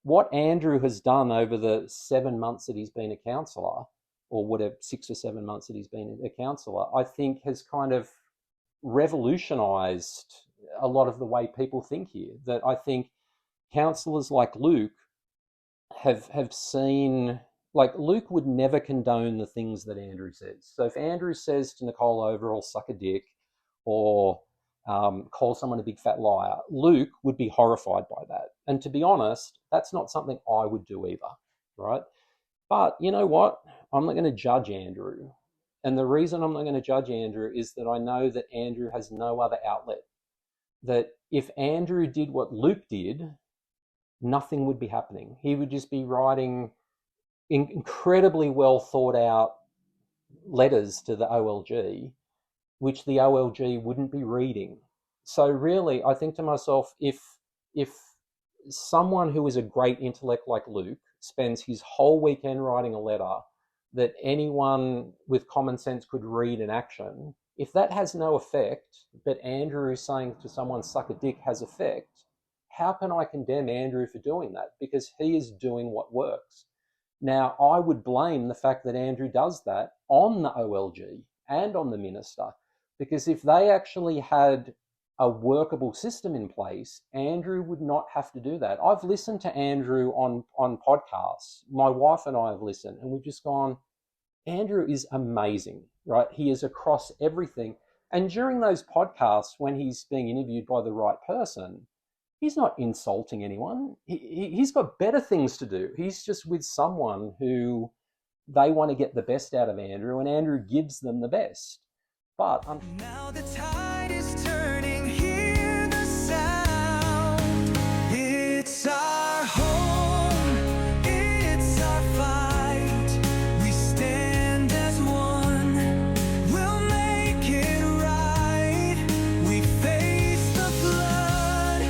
what Andrew has done over the 7 months that he's been a councillor, or whatever, 6 or 7 months that he's been a councillor, I think has kind of revolutionised a lot of the way people think here. That I think councillors like Luke have seen, like Luke would never condone the things that Andrew says. So if Andrew says to Nicole Overall, suck a dick, or call someone a big fat liar, Luke would be horrified by that. And to be honest, that's not something I would do either, right? But you know what? I'm not going to judge Andrew. And the reason I'm not going to judge Andrew is that I know that Andrew has no other outlet. That if Andrew did what Luke did, nothing would be happening. He would just be writing incredibly well thought out letters to the OLG, which the OLG wouldn't be reading. So really, I think to myself, if someone who is a great intellect like Luke spends his whole weekend writing a letter that anyone with common sense could read in action, if that has no effect, but Andrew saying to someone, suck a dick, has effect, how can I condemn Andrew for doing that? Because he is doing what works. Now, I would blame the fact that Andrew does that on the OLG and on the minister, because if they actually had a workable system in place, Andrew would not have to do that. I've listened to Andrew on podcasts. My wife and I have listened, and we've just gone, Andrew is amazing, right? He is across everything. And during those podcasts, when he's being interviewed by the right person, he's not insulting anyone. He's got better things to do. He's just with someone who they want to get the best out of Andrew, and Andrew gives them the best. But now the tide is turning, hear the sound. It's our home, it's our fight. We stand as one, we'll make it right. We face the flood,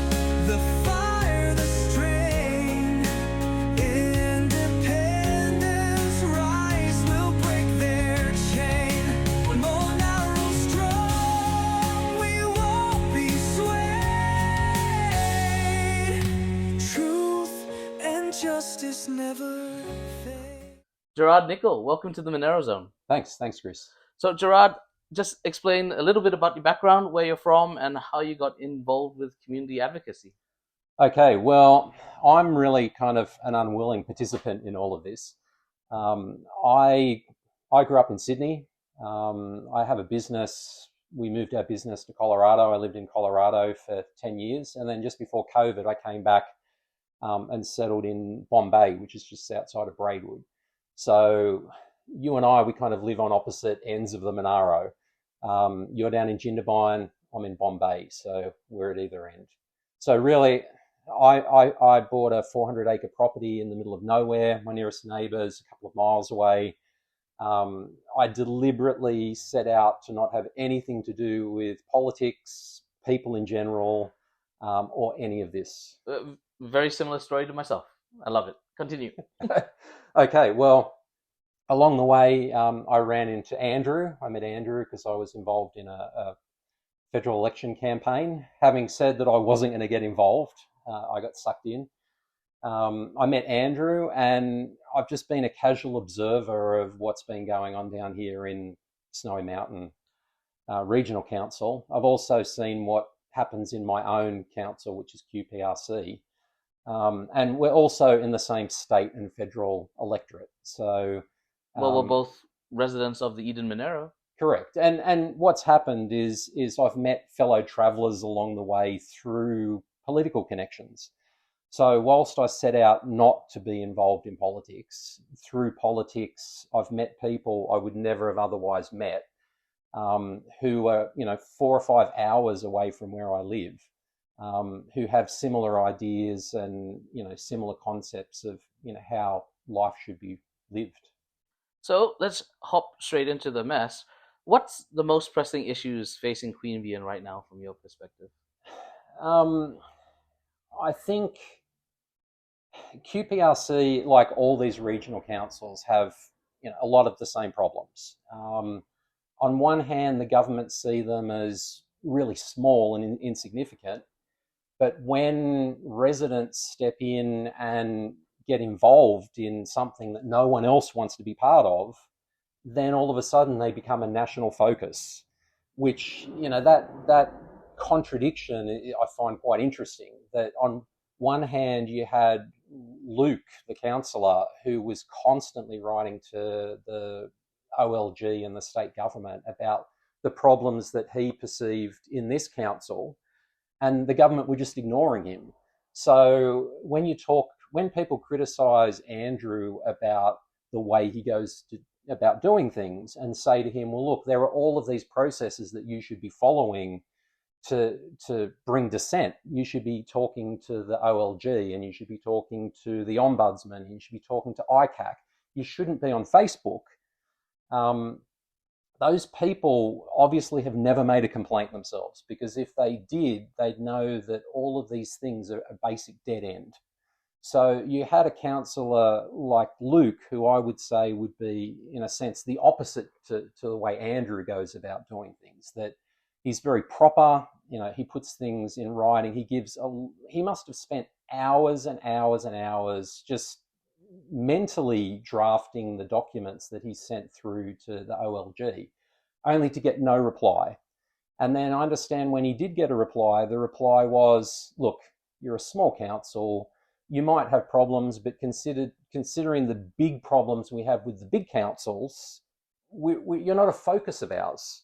the fire, the strain. Independence rise, we'll break their chain. Monaro strong, we won't be swayed. Truth and justice never fade. Gerard Nicol, welcome to the Monaro Zone. thanks, Chris. So, Gerard, just explain a little bit about your background, where you're from, and how you got involved with community advocacy. Okay, well, I'm really kind of an unwilling participant in all of this. I grew up in Sydney. I have a business. We moved our business to Colorado. I lived in Colorado for 10 years. And then just before COVID, I came back and settled in Bombay, which is just outside of Braidwood. So you and I, we kind of live on opposite ends of the Monaro. You're down in Queanbeyan, I'm in Bombay. So we're at either end. So really, I bought a 400-acre property in the middle of nowhere. My nearest neighbour's a couple of miles away. I deliberately set out to not have anything to do with politics, people in general, or any of this. Very similar story to myself. I love it. Continue. Okay, well, along the way, I ran into Andrew. I met Andrew because I was involved in a federal election campaign. Having said that I wasn't going to get involved, I got sucked in. I met Andrew, and I've just been a casual observer of what's been going on down here in Snowy Mountain Regional Council. I've also seen what happens in my own council, which is QPRC. And we're also in the same state and federal electorate. So, Well, we're both residents of the Eden Monaro. Correct. And what's happened is I've met fellow travellers along the way through political connections. So whilst I set out not to be involved in politics, through politics, I've met people I would never have otherwise met, who are, 4 or 5 hours away from where I live, who have similar ideas and, similar concepts of, how life should be lived. So let's hop straight into the mess. What's the most pressing issues facing Queanbeyan right now from your perspective? I think QPRC, like all these regional councils, have a lot of the same problems. On one hand, the government see them as really small and insignificant, But when residents step in and get involved in something that no one else wants to be part of, then all of a sudden they become a national focus, which, that contradiction I find quite interesting. That on one hand you had Luke, the councillor, who was constantly writing to the OLG and the state government about the problems that he perceived in this council, and the government were just ignoring him. So when people criticise Andrew about the way he goes about doing things and say to him, well, look, there are all of these processes that you should be following to bring dissent. You should be talking to the OLG, and you should be talking to the Ombudsman, and you should be talking to ICAC. You shouldn't be on Facebook. Those people obviously have never made a complaint themselves, because if they did, they'd know that all of these things are a basic dead end. So you had a councillor like Luke, who I would say would be, in a sense, the opposite to the way Andrew goes about doing things. That he's very proper, he puts things in writing. He must have spent hours and hours and hours just mentally drafting the documents that he sent through to the OLG, only to get no reply. And then I understand when he did get a reply, the reply was, look, you're a small council, you might have problems, but considering the big problems we have with the big councils, you're not a focus of ours.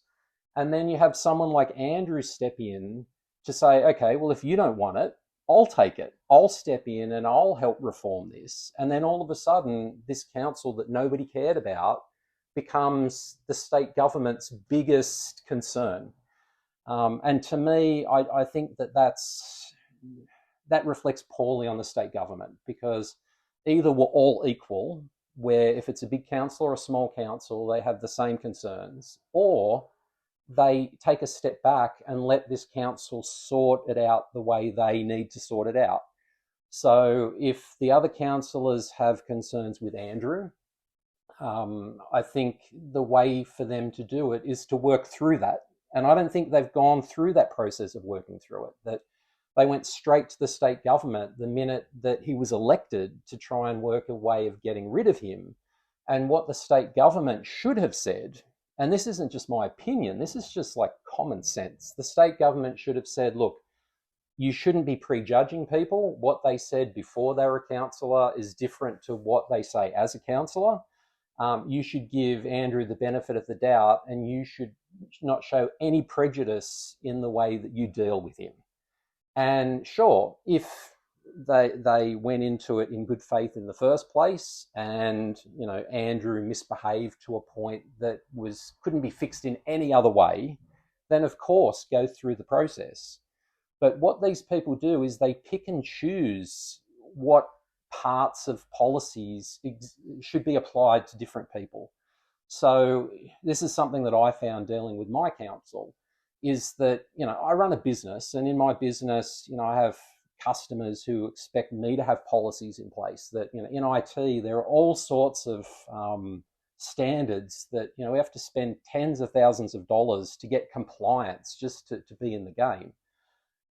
And then you have someone like Andrew step in to say, okay, well, if you don't want it, I'll take it. I'll step in and I'll help reform this. And then all of a sudden, this council that nobody cared about becomes the state government's biggest concern. And to me, I think that reflects poorly on the state government, because either we're all equal, where if it's a big council or a small council, they have the same concerns, or they take a step back and let this council sort it out the way they need to sort it out. So if the other councillors have concerns with Andrew, I think the way for them to do it is to work through that. And I don't think they've gone through that process of working through it, that they went straight to the state government the minute that he was elected to try and work a way of getting rid of him. And what the state government should have said, and this isn't just my opinion, this is just like common sense. The state government should have said, look, you shouldn't be prejudging people. What they said before they were a councillor is different to what they say as a councillor. You should give Andrew the benefit of the doubt, and you should not show any prejudice in the way that you deal with him. And sure, if they went into it in good faith in the first place, and Andrew misbehaved to a point that couldn't be fixed in any other way, then of course go through the process. But what these people do is they pick and choose what parts of policies should be applied to different people. So this is something that I found dealing with my council, is that, I run a business, and in my business, I have customers who expect me to have policies in place. That, in IT, there are all sorts of standards that, we have to spend tens of thousands of dollars to get compliance just to be in the game.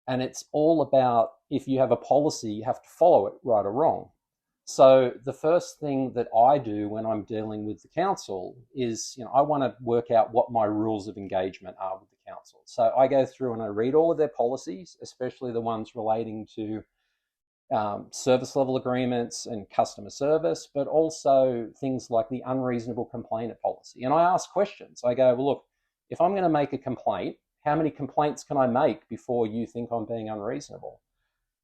And it's all about, if you have a policy, you have to follow it, right or wrong. So the first thing that I do when I'm dealing with the council is, I want to work out what my rules of engagement are with the council. So I go through and I read all of their policies, especially the ones relating to service level agreements and customer service, but also things like the unreasonable complainant policy. And I ask questions. I go, well, look, if I'm going to make a complaint, how many complaints can I make before you think I'm being unreasonable?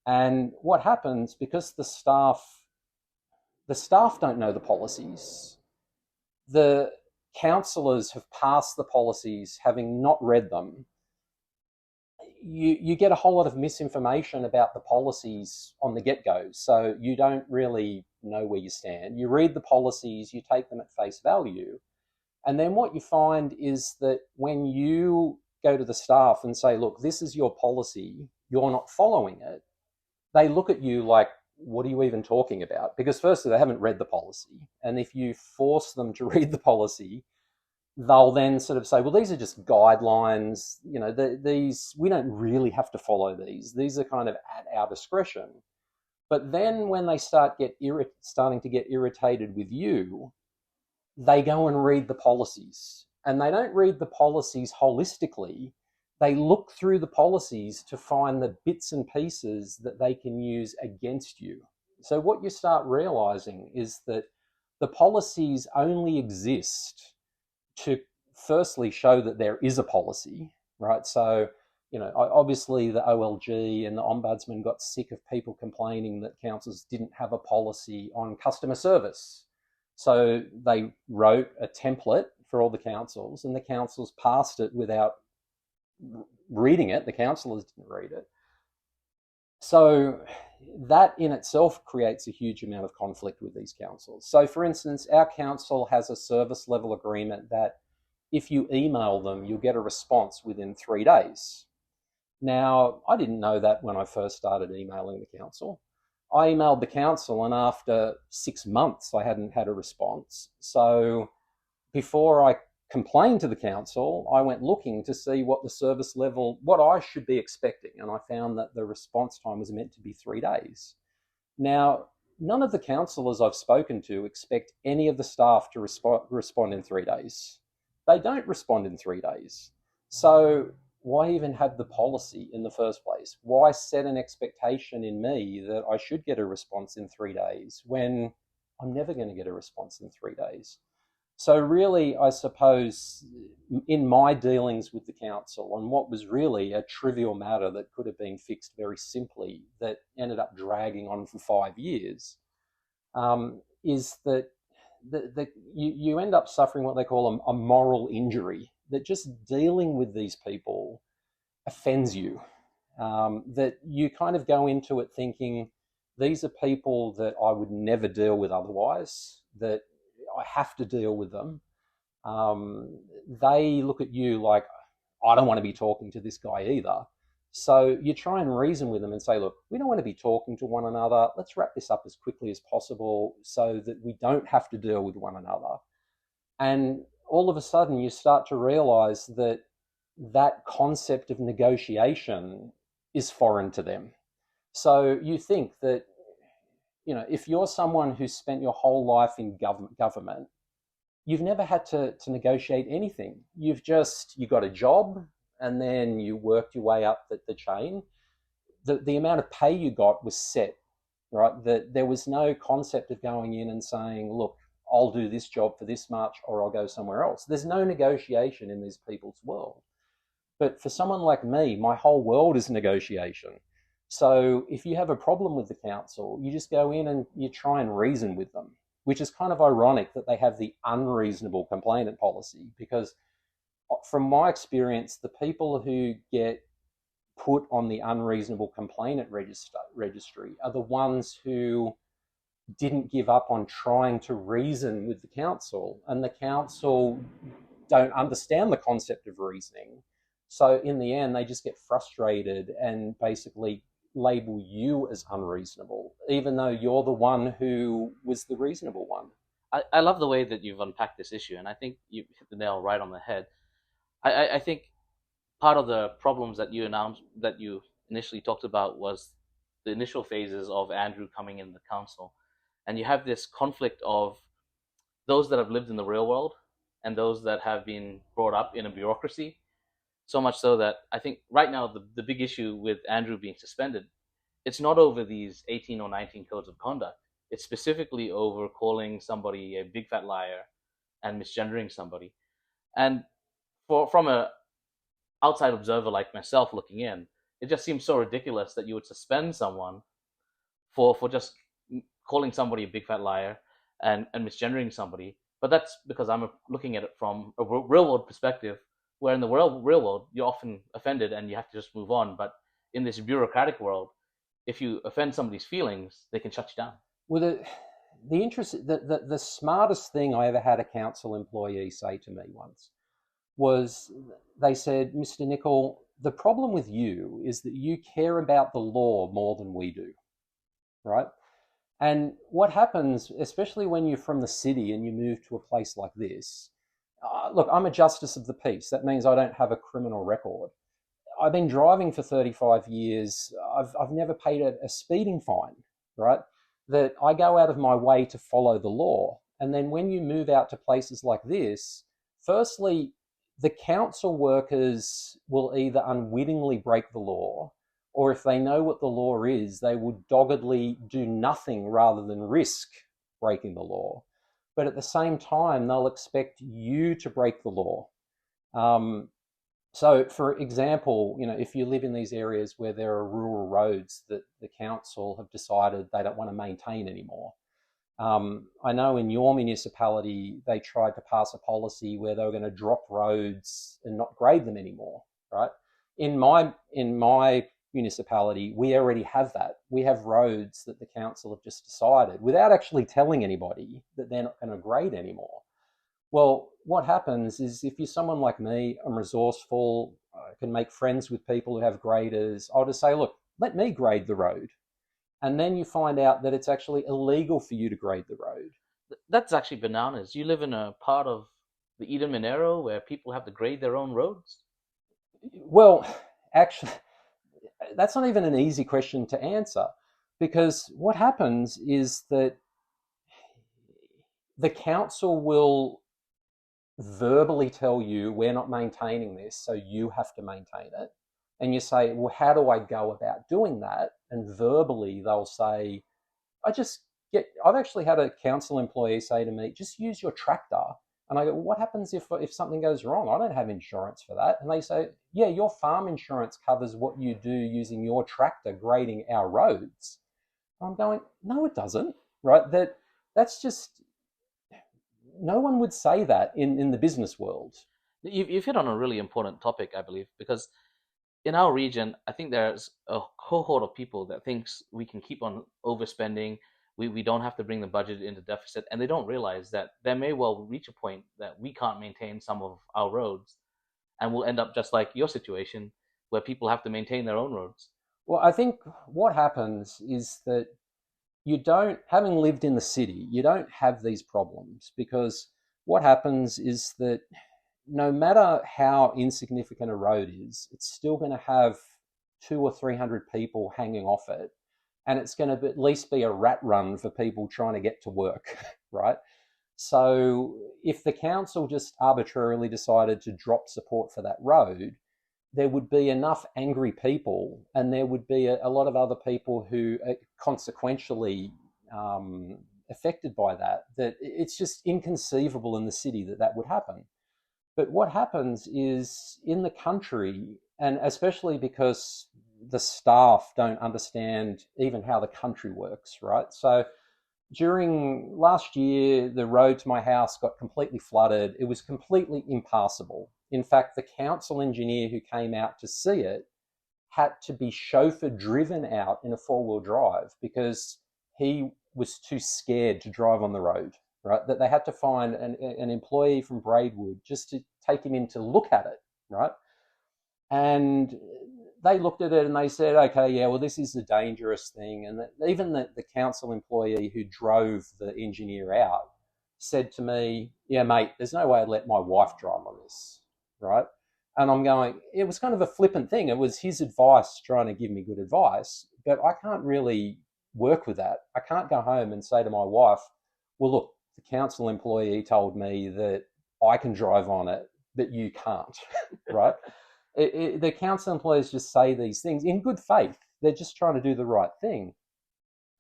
And what happens, because the staff don't know the policies, the councillors have passed the policies having not read them. You get a whole lot of misinformation about the policies on the get-go, so you don't really know where you stand. You read the policies, you take them at face value, and then what you find is that when you go to the staff and say, look, this is your policy, you're not following it, they look at you like, what are you even talking about? Because firstly, they haven't read the policy. And if you force them to read the policy, they'll then sort of say, well, these are just guidelines, you know, these, we don't really have to follow these. These are kind of at our discretion. But then when they starting to get irritated with you, they go and read the policies. And they don't read the policies holistically. They look through the policies to find the bits and pieces that they can use against you. So what you start realizing is that the policies only exist to firstly show that there is a policy, right? So, you know, obviously the OLG and the Ombudsman got sick of people complaining that councils didn't have a policy on customer service. So they wrote a template for all the councils, and the councils passed it without reading it. The councillors didn't read it. So that in itself creates a huge amount of conflict with these councils. So for instance, our council has a service level agreement that if you email them, you'll get a response within 3 days. Now, I didn't know that when I first started emailing the council. I emailed the council, and after 6 months, I hadn't had a response. So before I complained to the council, I went looking to see what the service level, what I should be expecting. And I found that the response time was meant to be 3 days. Now, none of the councillors I've spoken to expect any of the staff to respond in 3 days. They don't respond in 3 days. So why even have the policy in the first place? Why set an expectation in me that I should get a response in 3 days when I'm never going to get a response in 3 days? So really, I suppose, in my dealings with the council, and what was really a trivial matter that could have been fixed very simply, that ended up dragging on for 5 years, is that you end up suffering what they call a moral injury, that just dealing with these people offends you, that you kind of go into it thinking, these are people that I would never deal with otherwise, that I have to deal with them. They look at you like, I don't want to be talking to this guy either. So you try and reason with them and say, look, we don't want to be talking to one another. Let's wrap this up as quickly as possible so that we don't have to deal with one another. And all of a sudden you start to realize that that concept of negotiation is foreign to them. So you think that, you know, if you're someone who's spent your whole life in government, you've never had to negotiate anything. You got a job, and then you worked your way up the chain. The amount of pay you got was set, right? That there was no concept of going in and saying, look, I'll do this job for this much, or I'll go somewhere else. There's no negotiation in these people's world. But for someone like me, my whole world is negotiation. So if you have a problem with the council, you just go in and you try and reason with them, which is kind of ironic that they have the unreasonable complainant policy, because from my experience, the people who get put on the unreasonable complainant registry are the ones who didn't give up on trying to reason with the council, and the council don't understand the concept of reasoning. So in the end, they just get frustrated and basically label you as unreasonable, even though you're the one who was the reasonable one. I love the way that you've unpacked this issue, and I think you hit the nail right on the head. I think part of the problems that you initially talked about was the initial phases of Andrew coming in the council. And you have this conflict of those that have lived in the real world and those that have been brought up in a bureaucracy. So much so that I think right now the big issue with Andrew being suspended, it's not over these 18 or 19 codes of conduct. It's specifically over calling somebody a big fat liar and misgendering somebody. And from a outside observer like myself looking in, it just seems so ridiculous that you would suspend someone for just calling somebody a big fat liar and misgendering somebody. But that's because I'm looking at it from a real world perspective, where in the real world, you're often offended and you have to just move on. But in this bureaucratic world, if you offend somebody's feelings, they can shut you down. Well, the smartest thing I ever had a council employee say to me once was, they said, Mr. Nicol, the problem with you is that you care about the law more than we do, right? And what happens, especially when you're from the city and you move to a place like this, look, I'm a justice of the peace. That means I don't have a criminal record. I've been driving for 35 years. I've never paid a speeding fine, right? That I go out of my way to follow the law. And then when you move out to places like this, firstly, the council workers will either unwittingly break the law, or if they know what the law is, they would doggedly do nothing rather than risk breaking the law. But at the same time, they'll expect you to break the law. So, for example, if you live in these areas where there are rural roads that the council have decided they don't want to maintain anymore. I know in your municipality, they tried to pass a policy where they were going to drop roads and not grade them anymore, right? In my municipality, we already have that. We have roads that the council have just decided, without actually telling anybody, that they're not going to grade anymore. Well, what happens is if you're someone like me, I'm resourceful, I can make friends with people who have graders, I'll just say, look, let me grade the road. And then you find out that it's actually illegal for you to grade the road. That's actually bananas. You live in a part of the Eden Monaro where people have to grade their own roads? Well, actually, that's not even an easy question to answer, because what happens is that the council will verbally tell you, we're not maintaining this, so you have to maintain it. And you say, well, how do I go about doing that? And verbally they'll say, I've actually had a council employee say to me, just use your tractor. And I go, well, what happens if something goes wrong? I don't have insurance for that. And they say, yeah, your farm insurance covers what you do using your tractor grading our roads. And I'm going, no, it doesn't, right? That's just, no one would say that in the business world. You've hit on a really important topic, I believe, because in our region, I think there's a cohort of people that thinks we can keep on overspending. We don't have to bring the budget into deficit, and they don't realize that there may well reach a point that we can't maintain some of our roads, and we'll end up just like your situation, where people have to maintain their own roads. Well, I think what happens is that having lived in the city, you don't have these problems, because what happens is that no matter how insignificant a road is, it's still going to have 200 or 300 people hanging off it. And it's going to at least be a rat run for people trying to get to work, right? So if the council just arbitrarily decided to drop support for that road, there would be enough angry people, and there would be a lot of other people who are consequentially affected by that it's just inconceivable in the city that would happen. But what happens is in the country, and especially because the staff don't understand even how the country works, right? So during last year, the road to my house got completely flooded. It was completely impassable. In fact, the council engineer who came out to see it had to be chauffeur driven out in a 4-wheel drive because he was too scared to drive on the road, right? That they had to find an employee from Braidwood just to take him in to look at it, right? And they looked at it and they said, okay, yeah, well, this is a dangerous thing. And even the council employee who drove the engineer out said to me, yeah, mate, there's no way I'd let my wife drive on this, right? And I'm going, it was kind of a flippant thing. It was his advice trying to give me good advice, but I can't really work with that. I can't go home and say to my wife, well, look, the council employee told me that I can drive on it, but you can't, right? The council employees just say these things in good faith. They're just trying to do the right thing.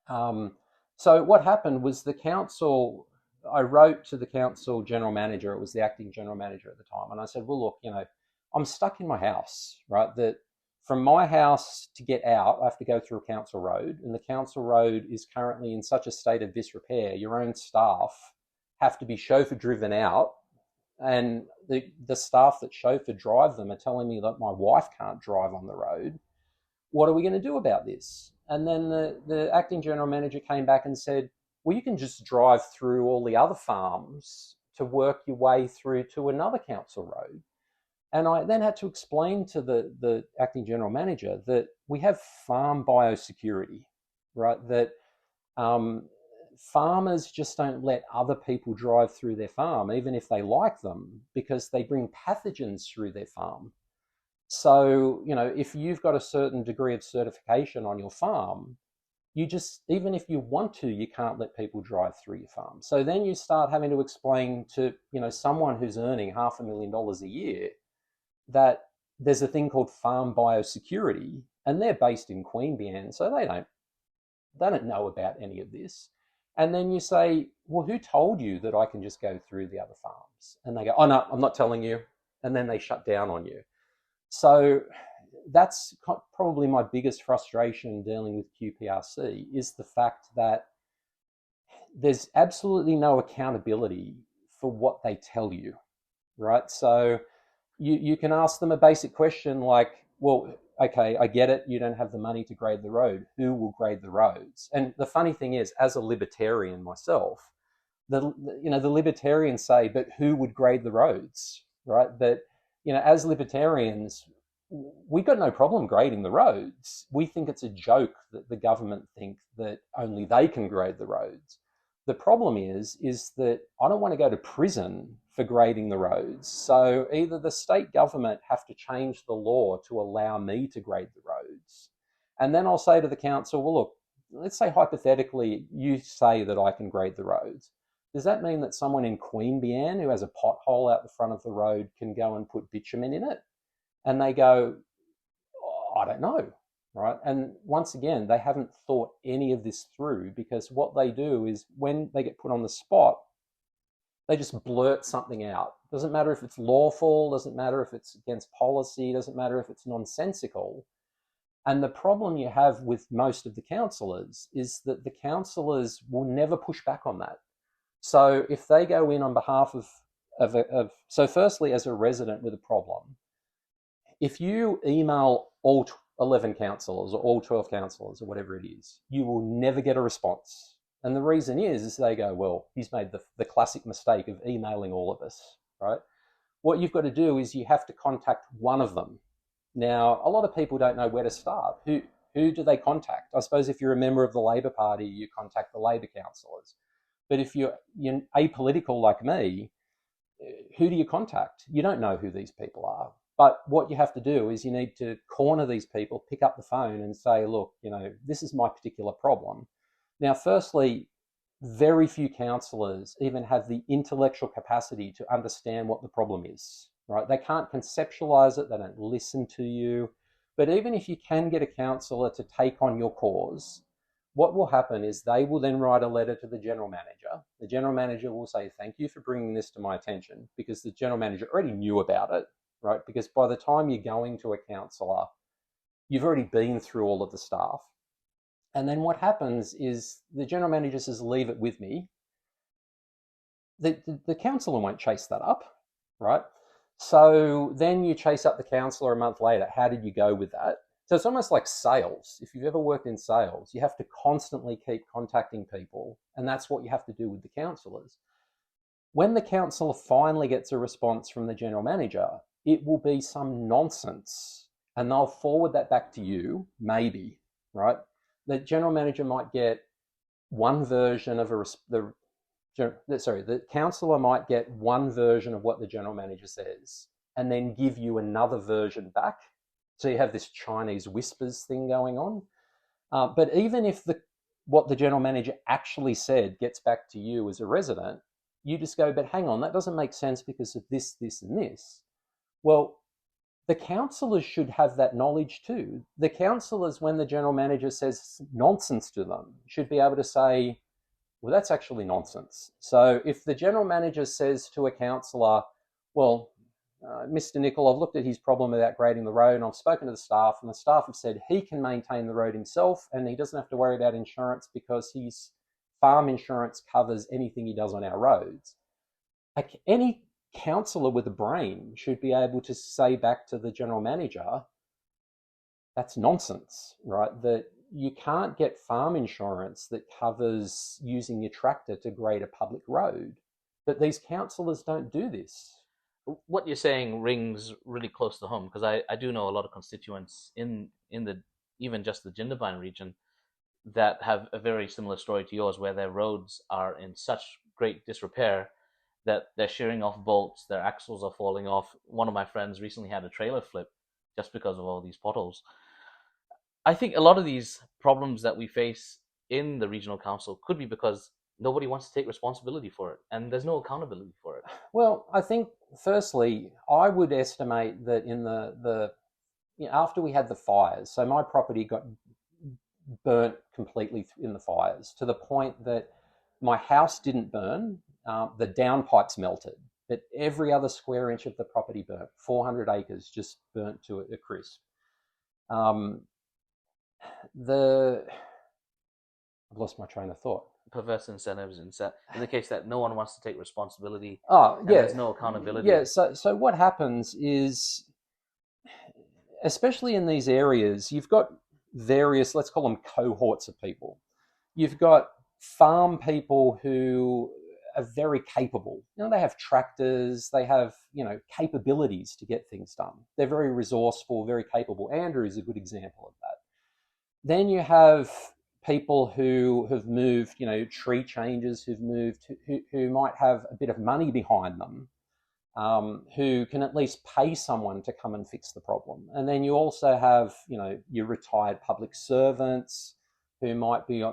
So what happened was the council, I wrote to the council general manager, it was the acting general manager at the time, and I said, well, look, I'm stuck in my house, right? That from my house to get out, I have to go through a council road, and the council road is currently in such a state of disrepair, your own staff have to be chauffeur driven out, and the staff that chauffeur drive them are telling me that my wife can't drive on the road. What are we going to do about this? And then the acting general manager came back and said, well, you can just drive through all the other farms to work your way through to another council road. And I then had to explain to the acting general manager that we have farm biosecurity, right? That farmers just don't let other people drive through their farm, even if they like them, because they bring pathogens through their farm. So, if you've got a certain degree of certification on your farm, you just, even if you want to, you can't let people drive through your farm. So then you start having to explain to, someone who's earning $500,000 a year that there's a thing called farm biosecurity, and they're based in Queanbeyan, so they don't know about any of this. And then you say, well, who told you that I can just go through the other farms? And they go, oh no, I'm not telling you. And then they shut down on you. So that's probably my biggest frustration dealing with QPRC, is the fact that there's absolutely no accountability for what they tell you, right? So you can ask them a basic question like, well, okay, I get it, you don't have the money to grade the road. Who will grade the roads? And the funny thing is, as a libertarian myself, the libertarians say, but who would grade the roads, right? That, as libertarians, we've got no problem grading the roads. We think it's a joke that the government think that only they can grade the roads. The problem is that I don't want to go to prison for grading the roads. So either the state government have to change the law to allow me to grade the roads. And then I'll say to the council, well, look, let's say hypothetically you say that I can grade the roads. Does that mean that someone in Queanbeyan who has a pothole out the front of the road can go and put bitumen in it? And they go, oh, I don't know, right? And once again, they haven't thought any of this through, because what they do is when they get put on the spot, they just blurt something out. Doesn't matter if it's lawful, doesn't matter if it's against policy, doesn't matter if it's nonsensical. And the problem you have with most of the councillors is that the councillors will never push back on that. So if they go in on behalf so firstly, as a resident with a problem, if you email all 11 councillors or all 12 councillors or whatever it is, you will never get a response. And the reason is they go, well, he's made the classic mistake of emailing all of us, right? What you've got to do is you have to contact one of them. Now, a lot of people don't know where to start. Who do they contact? I suppose if you're a member of the Labor Party, you contact the Labor councillors. But if you're apolitical like me, who do you contact? You don't know who these people are. But what you have to do is you need to corner these people, pick up the phone and say, look, this is my particular problem. Now, firstly, very few councillors even have the intellectual capacity to understand what the problem is, right? They can't conceptualise it, they don't listen to you. But even if you can get a councillor to take on your cause, what will happen is they will then write a letter to the general manager. The general manager will say, thank you for bringing this to my attention, because the general manager already knew about it, right? Because by the time you're going to a councillor, you've already been through all of the stuff. And then what happens is the general manager says, leave it with me. The councillor won't chase that up, right? So then you chase up the councillor a month later. How did you go with that? So it's almost like sales. If you've ever worked in sales, you have to constantly keep contacting people. And that's what you have to do with the councillors. When the councillor finally gets a response from the general manager, it will be some nonsense. And they'll forward that back to you, maybe, right? The general manager might get one version of the councillor might get one version of what the general manager says and then give you another version back. So you have this Chinese whispers thing going on. But even if what the general manager actually said gets back to you as a resident, you just go, but hang on, that doesn't make sense because of this, this, and this. Well, the councillors should have that knowledge too. The councillors, when the general manager says nonsense to them, should be able to say, well, that's actually nonsense. So if the general manager says to a councillor, well, Mr. Nicol, I've looked at his problem about grading the road and I've spoken to the staff and the staff have said he can maintain the road himself and he doesn't have to worry about insurance because his farm insurance covers anything he does on our roads. Like any councillor with a brain should be able to say back to the general manager, that's nonsense, right? That you can't get farm insurance that covers using your tractor to grade a public road. But these councillors don't do this. What you're saying rings really close to home, because I do know a lot of constituents in the even just the Queanbeyan region that have a very similar story to yours, where their roads are in such great disrepair that they're shearing off bolts, their axles are falling off. One of my friends recently had a trailer flip just because of all these potholes. I think a lot of these problems that we face in the regional council could be because nobody wants to take responsibility for it, and there's no accountability for it. Well, I think firstly, I would estimate that in the after we had the fires, so my property got burnt completely in the fires to the point that my house didn't burn, the downpipes melted, but every other square inch of the property burnt. 400 acres just burnt to a crisp. I've lost my train of thought. Perverse incentives in the case that no one wants to take responsibility. Oh, yeah. There's no accountability. Yeah, so what happens is, especially in these areas, you've got various, let's call them cohorts of people. You've got farm people who are very capable. They have tractors, they have, capabilities to get things done. They're very resourceful, very capable. Andrew is a good example of that. Then you have people who have moved, tree changers who've moved, who might have a bit of money behind them, who can at least pay someone to come and fix the problem. And then you also have, your retired public servants who might be,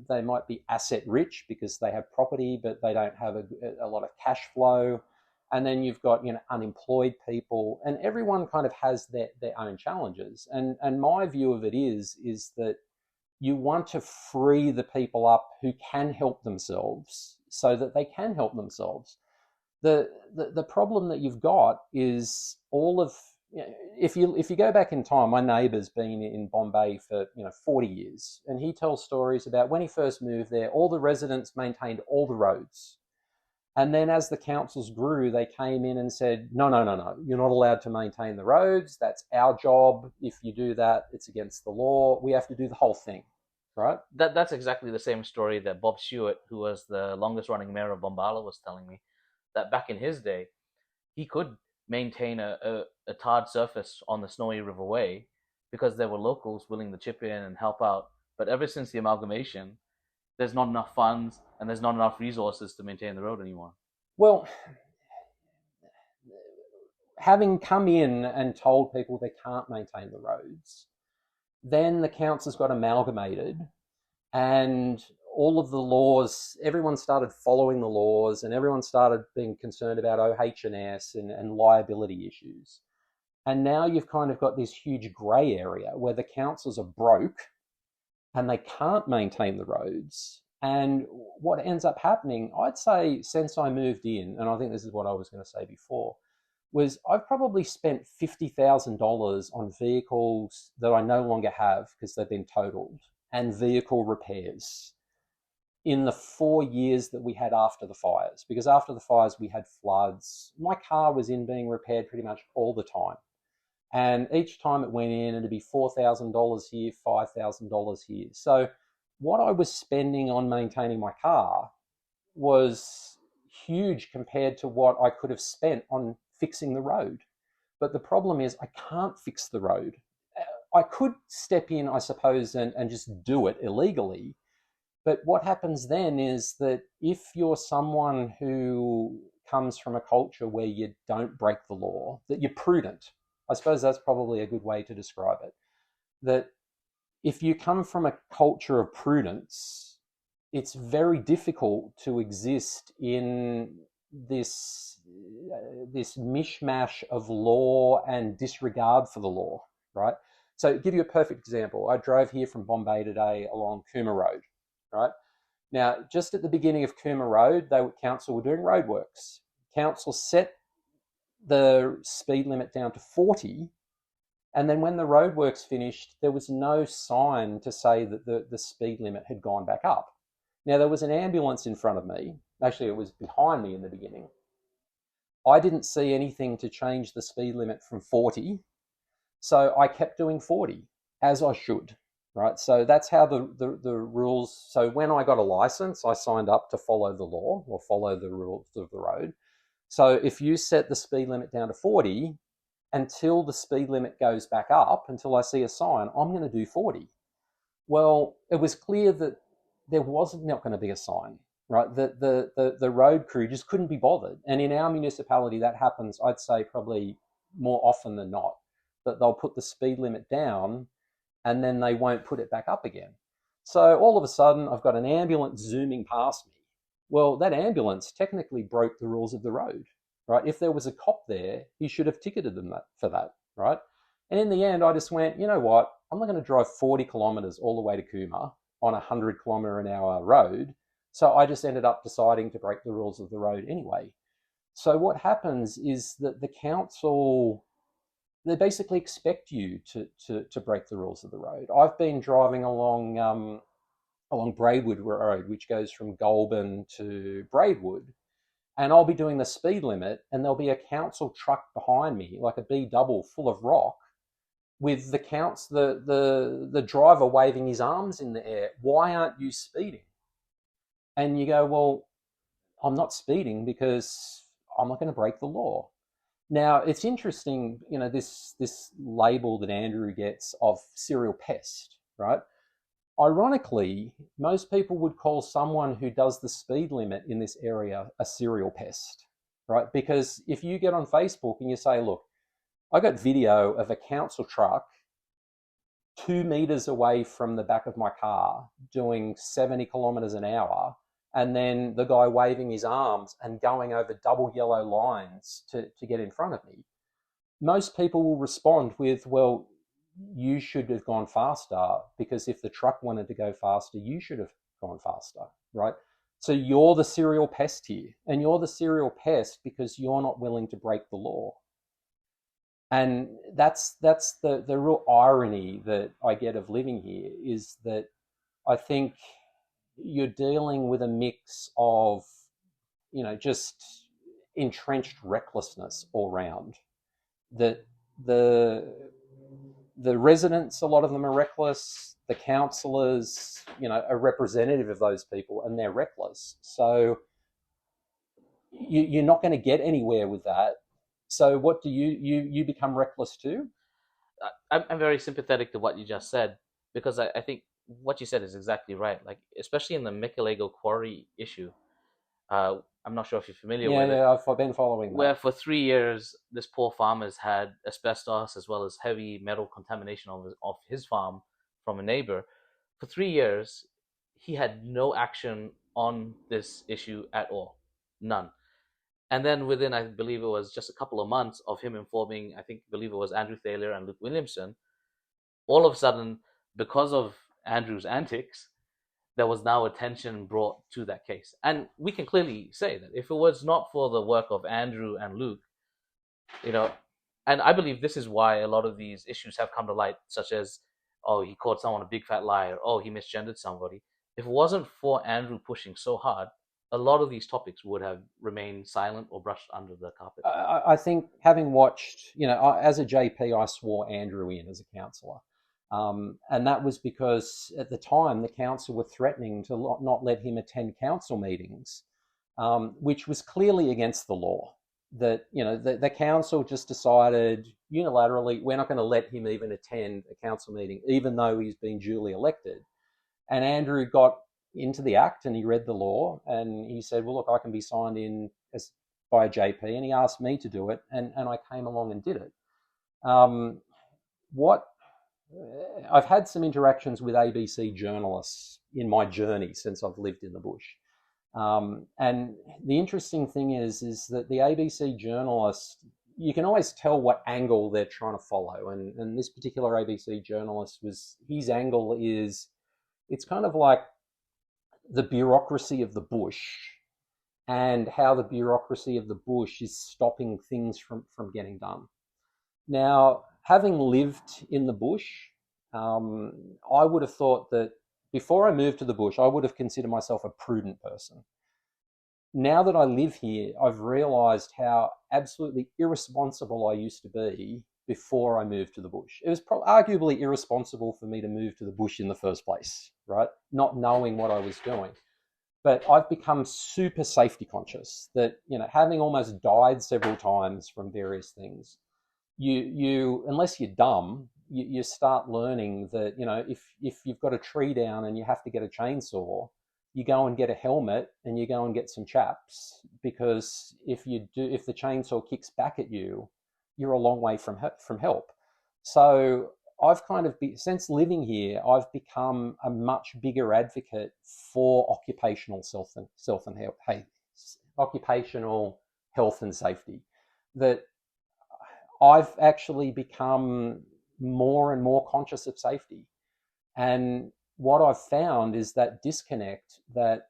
they might be asset rich because they have property, but they don't have a lot of cash flow. And then you've got, unemployed people, and everyone kind of has their own challenges. And my view of it is that you want to free the people up who can help themselves so that they can help themselves. The problem that you've got is all of, if you go back in time, my neighbour's been in Bombay for 40 years, and he tells stories about when he first moved there, all the residents maintained all the roads. And then as the councils grew, they came in and said, no, you're not allowed to maintain the roads. That's our job. If you do that, it's against the law. We have to do the whole thing, right? That's exactly the same story that Bob Stewart, who was the longest running mayor of Bombala, was telling me, that back in his day, he could maintain a tarred surface on the Snowy River Way because there were locals willing to chip in and help out. But ever since the amalgamation, there's not enough funds and there's not enough resources to maintain the road anymore. Well, having come in and told people they can't maintain the roads, then the councils got amalgamated, and all of the laws, everyone started following the laws, and everyone started being concerned about OHS and liability issues. And now you've kind of got this huge grey area where the councils are broke and they can't maintain the roads. And what ends up happening, I'd say since I moved in, and I think this is what I was going to say before, was I've probably spent $50,000 on vehicles that I no longer have because they've been totaled, and vehicle repairs in the 4 years that we had after the fires. Because after the fires, we had floods. My car was being repaired pretty much all the time. And each time it went in, it'd be $4,000 here, $5,000 here. So what I was spending on maintaining my car was huge compared to what I could have spent on fixing the road. But the problem is I can't fix the road. I could step in, I suppose, and just do it illegally. But what happens then is that if you're someone who comes from a culture where you don't break the law, that you're prudent, I suppose that's probably a good way to describe it, that if you come from a culture of prudence, it's very difficult to exist in this mishmash of law and disregard for the law, right? So to give you a perfect example, I drove here from Bombay today along Cooma Road, right? Now, just at the beginning of Cooma Road, council were doing roadworks. Council set the speed limit down to 40, and then when the roadworks finished, there was no sign to say that the speed limit had gone back up. Now, there was an ambulance in front of me. Actually, it was behind me in the beginning. I didn't see anything to change the speed limit from 40, so I kept doing 40, as I should, right? So that's how the rules. So when I got a license, I signed up to follow the law or follow the rules of the road. So if you set the speed limit down to 40, until the speed limit goes back up, until I see a sign, I'm going to do 40. Well, it was clear that there was not going to be a sign, right? The road crew just couldn't be bothered. And in our municipality, that happens, I'd say, probably more often than not, that they'll put the speed limit down and then they won't put it back up again. So all of a sudden, I've got an ambulance zooming past me. Well, that ambulance technically broke the rules of the road, right? If there was a cop there, he should have ticketed them for that, right? And in the end, I just went, you know what? I'm not going to drive 40 kilometres all the way to Cooma on a 100-kilometre-an-hour road. So I just ended up deciding to break the rules of the road anyway. So what happens is that the council, they basically expect you to break the rules of the road. I've been driving along Braidwood Road, which goes from Goulburn to Braidwood, and I'll be doing the speed limit, and there'll be a council truck behind me, like a B-double full of rock, with the driver waving his arms in the air. Why aren't you speeding? And you go, well, I'm not speeding because I'm not going to break the law. Now, it's interesting, you know, this label that Andrew gets of serial pest, right? Ironically, most people would call someone who does the speed limit in this area a serial pest, right? Because if you get on Facebook and you say, look, I got video of a council truck 2 meters away from the back of my car doing 70 kilometers an hour, and then the guy waving his arms and going over double yellow lines to get in front of me. Most people will respond with, well, you should have gone faster, because if the truck wanted to go faster, you should have gone faster, right? So you're the serial pest here, and you're the serial pest because you're not willing to break the law. And that's the real irony that I get of living here, is that I think you're dealing with a mix of, you know, just entrenched recklessness all round. That the residents, a lot of them are reckless. The councillors, you know, are representative of those people, and they're reckless. So you're not going to get anywhere with that. So what do you become reckless too? I'm very sympathetic to what you just said, because I think what you said is exactly right. Like, especially in the Mikalego quarry issue, I'm not sure if you're familiar with it. Yeah, I've been following that. Where for 3 years, this poor farmer's had asbestos as well as heavy metal contamination of his farm from a neighbor. For 3 years, he had no action on this issue at all. None. And then within, I believe it was just a couple of months of him informing, I believe it was Andrew Thaler and Luke Williamson, all of a sudden, because of Andrew's antics, there was now attention brought to that case. And we can clearly say that if it was not for the work of Andrew and Luke, you know, and I believe this is why a lot of these issues have come to light, such as, oh, he called someone a big fat liar, oh, he misgendered somebody. If it wasn't for Andrew pushing so hard, a lot of these topics would have remained silent or brushed under the carpet. I think, having watched, you know, as a JP, I swore Andrew in as a councillor. And that was because at the time the council were threatening to not let him attend council meetings, which was clearly against the law. That, you know, the council just decided unilaterally, we're not going to let him even attend a council meeting, even though he's been duly elected. And Andrew got into the act and he read the law and he said, well, look, I can be signed in by a JP, and he asked me to do it, and I came along and did it. I've had some interactions with ABC journalists in my journey since I've lived in the bush. And the interesting thing is that the ABC journalists, you can always tell what angle they're trying to follow. And this particular ABC journalist, his angle is, it's kind of like the bureaucracy of the bush and how the bureaucracy of the bush is stopping things from getting done. Now, having lived in the bush, I would have thought that before I moved to the bush, I would have considered myself a prudent person. Now that I live here, I've realised how absolutely irresponsible I used to be before I moved to the bush. It was arguably irresponsible for me to move to the bush in the first place, right? Not knowing what I was doing. But I've become super safety conscious that, you know, having almost died several times from various things, you unless you're dumb, you start learning that, if you've got a tree down and you have to get a chainsaw, you go and get a helmet and you go and get some chaps, because if the chainsaw kicks back at you, you're a long way from help. So I've since living here, I've become a much bigger advocate for occupational occupational health and safety. That I've actually become more and more conscious of safety. And what I've found is that disconnect, that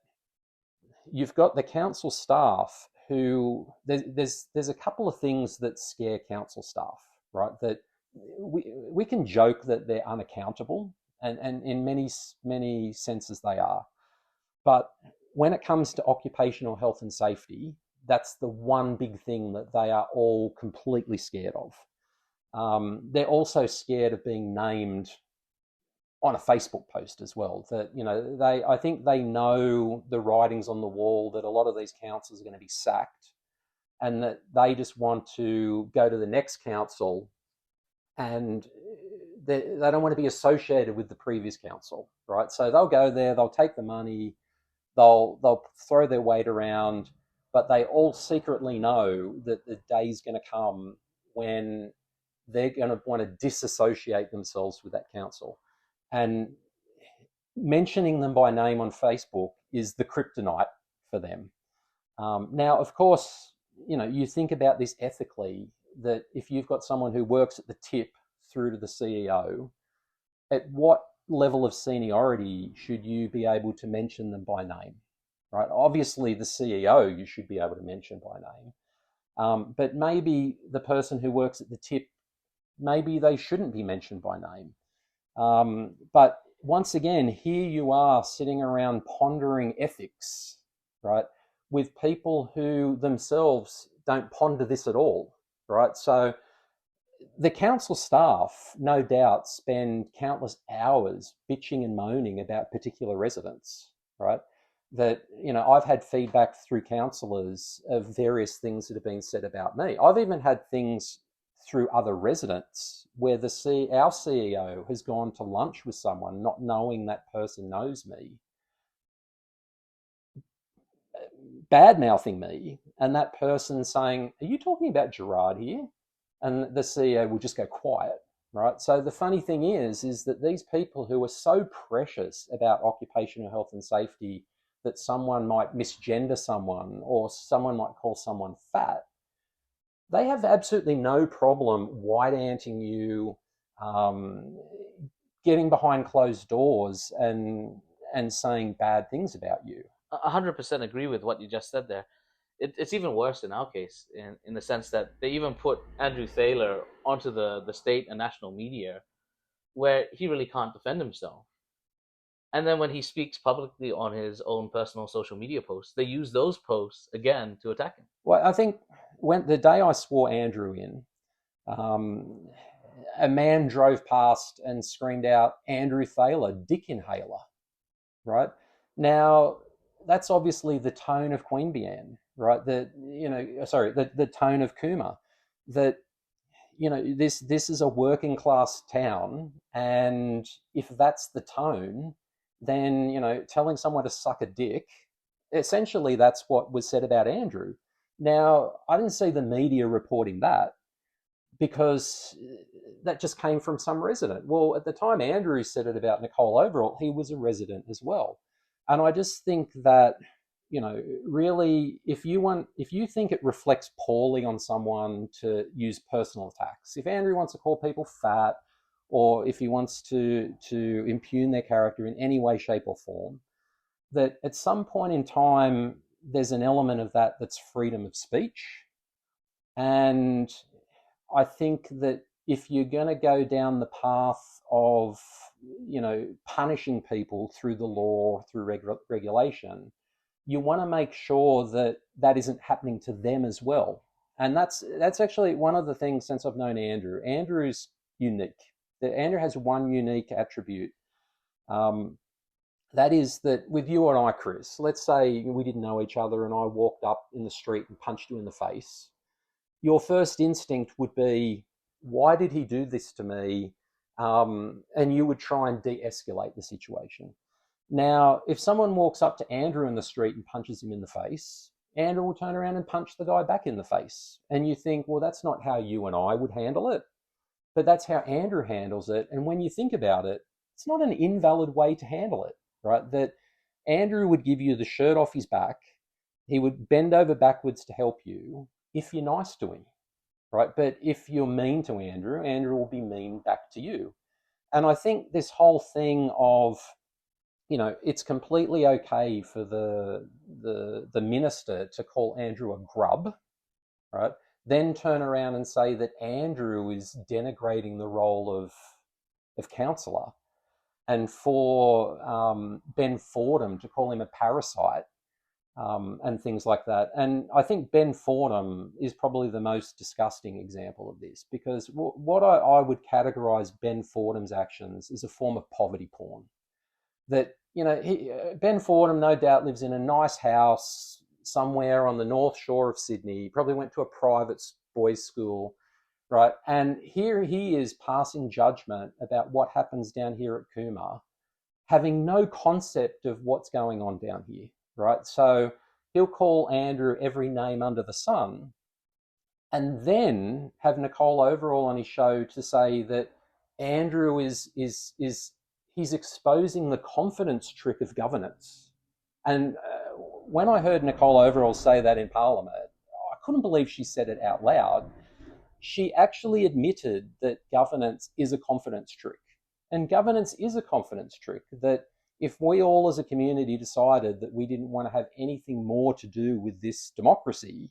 you've got the council staff who, there's a couple of things that scare council staff, right? That we can joke that they're unaccountable, and in many senses they are. But when it comes to occupational health and safety, that's the one big thing that they are all completely scared of. They're also scared of being named on a Facebook post as well. That, I think they know the writings on the wall that a lot of these councils are going to be sacked, and that they just want to go to the next council, and they don't want to be associated with the previous council, right? So they'll go there, they'll take the money, they'll throw their weight around, but they all secretly know that the day's going to come when they're going to want to disassociate themselves with that council. And mentioning them by name on Facebook is the kryptonite for them. Now, of course, you think about this ethically, that if you've got someone who works at the tip through to the CEO, at what level of seniority should you be able to mention them by name, right? Obviously, the CEO you should be able to mention by name. But maybe the person who works at the tip, maybe they shouldn't be mentioned by name. But once again, here you are sitting around pondering ethics, right, with people who themselves don't ponder this at all, right? So the council staff, no doubt, spend countless hours bitching and moaning about particular residents, right? That, I've had feedback through councillors of various things that have been said about me. I've even had things through other residents where our CEO has gone to lunch with someone not knowing that person knows me, bad-mouthing me, and that person saying, "Are you talking about Gerard here?" And the CEO will just go quiet, right? So the funny thing is that these people who are so precious about occupational health and safety, that someone might misgender someone or someone might call someone fat, they have absolutely no problem white-anting you, getting behind closed doors and saying bad things about you. 100% agree with what you just said there. It's even worse in our case, in the sense that they even put Andrew Thaler onto the state and national media, where he really can't defend himself. And then when he speaks publicly on his own personal social media posts, they use those posts again to attack him. Well, I think the day I swore Andrew in, a man drove past and screamed out, "Andrew Thaler, dick inhaler," right? Now, that's obviously the tone of Queanbeyan, right? The tone of Cooma. That, this is a working class town, and if that's the tone, then, telling someone to suck a dick, essentially that's what was said about Andrew. Now, I didn't see the media reporting that, because that just came from some resident. Well, at the time Andrew said it about Nicole overall, he was a resident as well. And I just think that, really, if you think it reflects poorly on someone to use personal attacks, if Andrew wants to call people fat, or if he wants to impugn their character in any way, shape or form, that at some point in time, there's an element of that that's freedom of speech. And I think that if you're going to go down the path of, punishing people through the law, through regulation, you want to make sure that that isn't happening to them as well. And that's actually one of the things, since I've known Andrew. Andrew's unique. Andrew has one unique attribute. That is that with you and I, Chris, let's say we didn't know each other and I walked up in the street and punched you in the face. Your first instinct would be, why did he do this to me? and you would try and de-escalate the situation. Now, if someone walks up to Andrew in the street and punches him in the face, Andrew will turn around and punch the guy back in the face. And you think, well, that's not how you and I would handle it, but that's how Andrew handles it. And when you think about it, it's not an invalid way to handle it, right? That Andrew would give you the shirt off his back. He would bend over backwards to help you if you're nice to him, right? But if you're mean to Andrew, Andrew will be mean back to you. And I think this whole thing of, it's completely okay for the minister to call Andrew a grub, right? Then turn around and say that Andrew is denigrating the role of councillor, and for Ben Fordham to call him a parasite, and things like that. And I think Ben Fordham is probably the most disgusting example of this, because what I would categorise Ben Fordham's actions as a form of poverty porn. That, Ben Fordham no doubt lives in a nice house somewhere on the North Shore of Sydney. He probably went to a private boys' school, right? And here he is passing judgment about what happens down here at Cooma, having no concept of what's going on down here, right? So he'll call Andrew every name under the sun, and then have Nicole Overall on his show to say that Andrew is he's exposing the confidence trick of governance. And when I heard Nicole Overall say that in Parliament, I couldn't believe she said it out loud. She actually admitted that governance is a confidence trick. And governance is a confidence trick, that if we all as a community decided that we didn't want to have anything more to do with this democracy,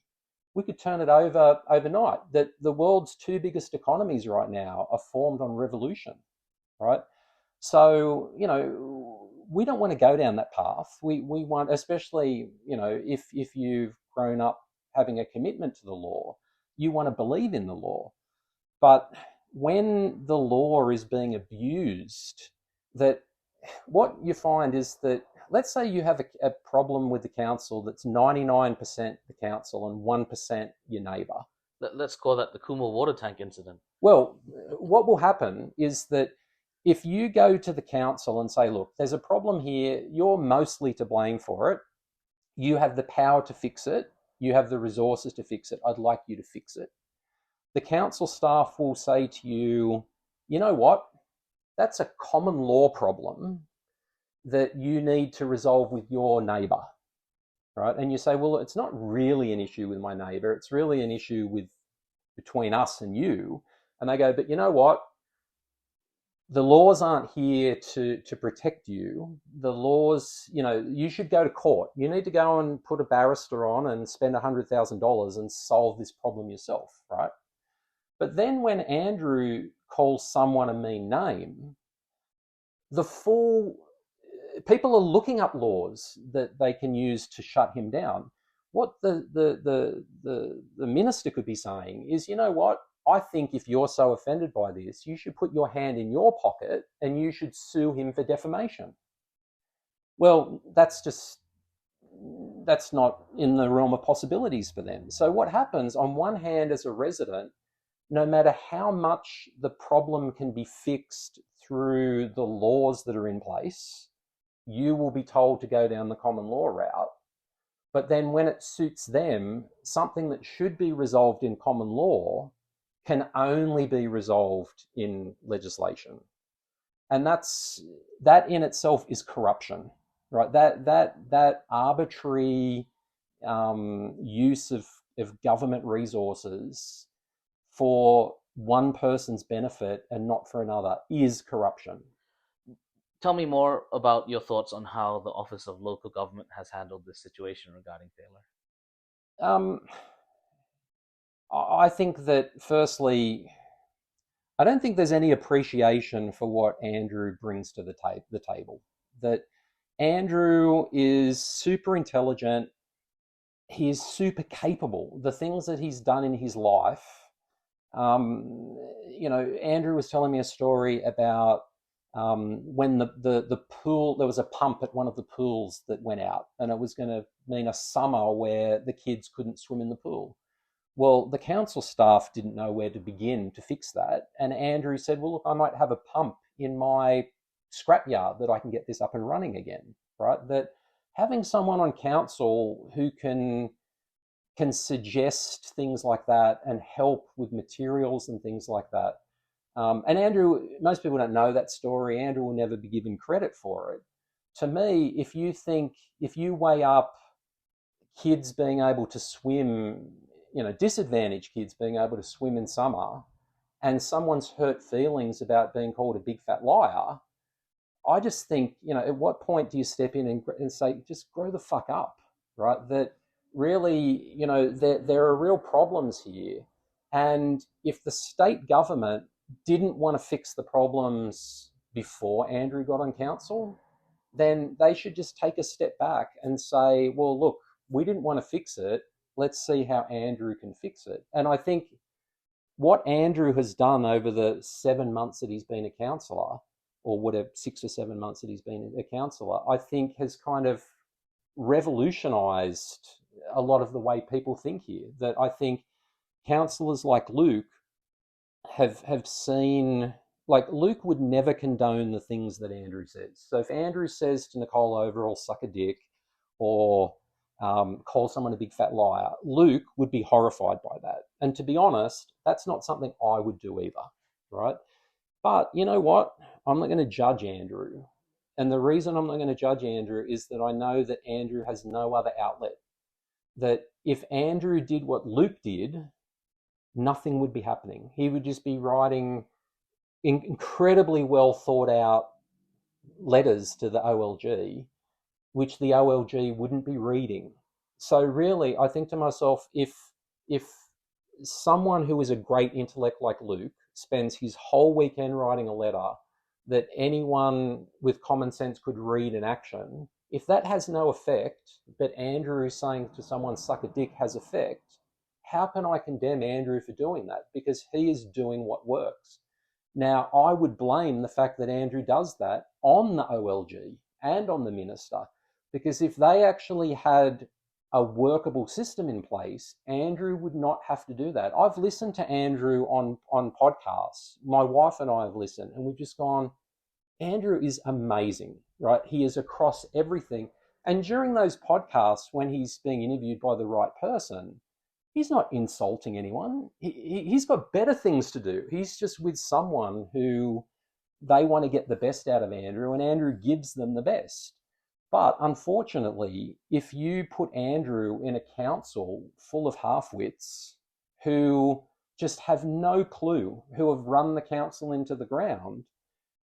we could turn it over overnight. That the world's two biggest economies right now are formed on revolution, right? So, we don't want to go down that path. We want, especially, if you've grown up having a commitment to the law, you want to believe in the law. But when the law is being abused, that what you find is that, let's say you have a problem with the council that's 99% the council and 1% your neighbour. Let's call that the Cooma water tank incident. Well, what will happen is that if you go to the council and say, look, there's a problem here, you're mostly to blame for it, you have the power to fix it, you have the resources to fix it, I'd like you to fix it. The council staff will say to you, you know what, that's a common law problem that you need to resolve with your neighbour, right? And you say, well, it's not really an issue with my neighbour, it's really an issue between us and you. And they go, but you know what? The laws aren't here to protect you. The laws, you should go to court. You need to go and put a barrister on and spend $100,000 and solve this problem yourself, right? But then when Andrew calls someone a mean name, people are looking up laws that they can use to shut him down. What the minister could be saying is, you know what? I think if you're so offended by this, you should put your hand in your pocket and you should sue him for defamation. Well, that's not in the realm of possibilities for them. So what happens, on one hand, as a resident, no matter how much the problem can be fixed through the laws that are in place, you will be told to go down the common law route. But then when it suits them, something that should be resolved in common law can only be resolved in legislation. And that in itself is corruption, right? That arbitrary use of government resources for one person's benefit and not for another is corruption. Tell me more about your thoughts on how the Office of Local Government has handled this situation regarding Thaler. I think that, firstly, I don't think there's any appreciation for what Andrew brings to the table. That Andrew is super intelligent, he is super capable. The things that he's done in his life, Andrew was telling me a story about when the pool, there was a pump at one of the pools that went out, and it was going to mean a summer where the kids couldn't swim in the pool. Well, the council staff didn't know where to begin to fix that. And Andrew said, well, look, I might have a pump in my scrapyard that I can get this up and running again, right? That having someone on council who can suggest things like that and help with materials and things like that. And Andrew, most people don't know that story. Andrew will never be given credit for it. To me, if you weigh up kids being able to swim, disadvantaged kids being able to swim in summer, and someone's hurt feelings about being called a big fat liar, I just think, at what point do you step in and say, just grow the fuck up, right? That really, there are real problems here. And if the state government didn't want to fix the problems before Andrew got on council, then they should just take a step back and say, well, look, we didn't want to fix it. Let's see how Andrew can fix it. And I think what Andrew has done over the 7 months that he's been a councillor, or whatever, 6 or 7 months that he's been a councillor, I think has kind of revolutionised a lot of the way people think here. That I think councillors like Luke have seen, like Luke would never condone the things that Andrew says. So if Andrew says to Nicole Overall, suck a dick, or call someone a big fat liar, Luke would be horrified by that. And to be honest, that's not something I would do either, right? But you know what? I'm not going to judge Andrew. And the reason I'm not going to judge Andrew is that I know that Andrew has no other outlet. That if Andrew did what Luke did, nothing would be happening. He would just be writing incredibly well thought out letters to the OLG, which the OLG wouldn't be reading. So really, I think to myself, if someone who is a great intellect like Luke spends his whole weekend writing a letter that anyone with common sense could read in action, if that has no effect, but Andrew saying to someone, suck a dick, has effect, how can I condemn Andrew for doing that? Because he is doing what works. Now, I would blame the fact that Andrew does that on the OLG and on the minister, because if they actually had a workable system in place, Andrew would not have to do that. I've listened to Andrew on podcasts. My wife and I have listened, and we've just gone, Andrew is amazing, right? He is across everything. And during those podcasts, when he's being interviewed by the right person, he's not insulting anyone. He's got better things to do. He's just with someone who they want to get the best out of Andrew, and Andrew gives them the best. But unfortunately, if you put Andrew in a council full of half-wits who just have no clue, who have run the council into the ground,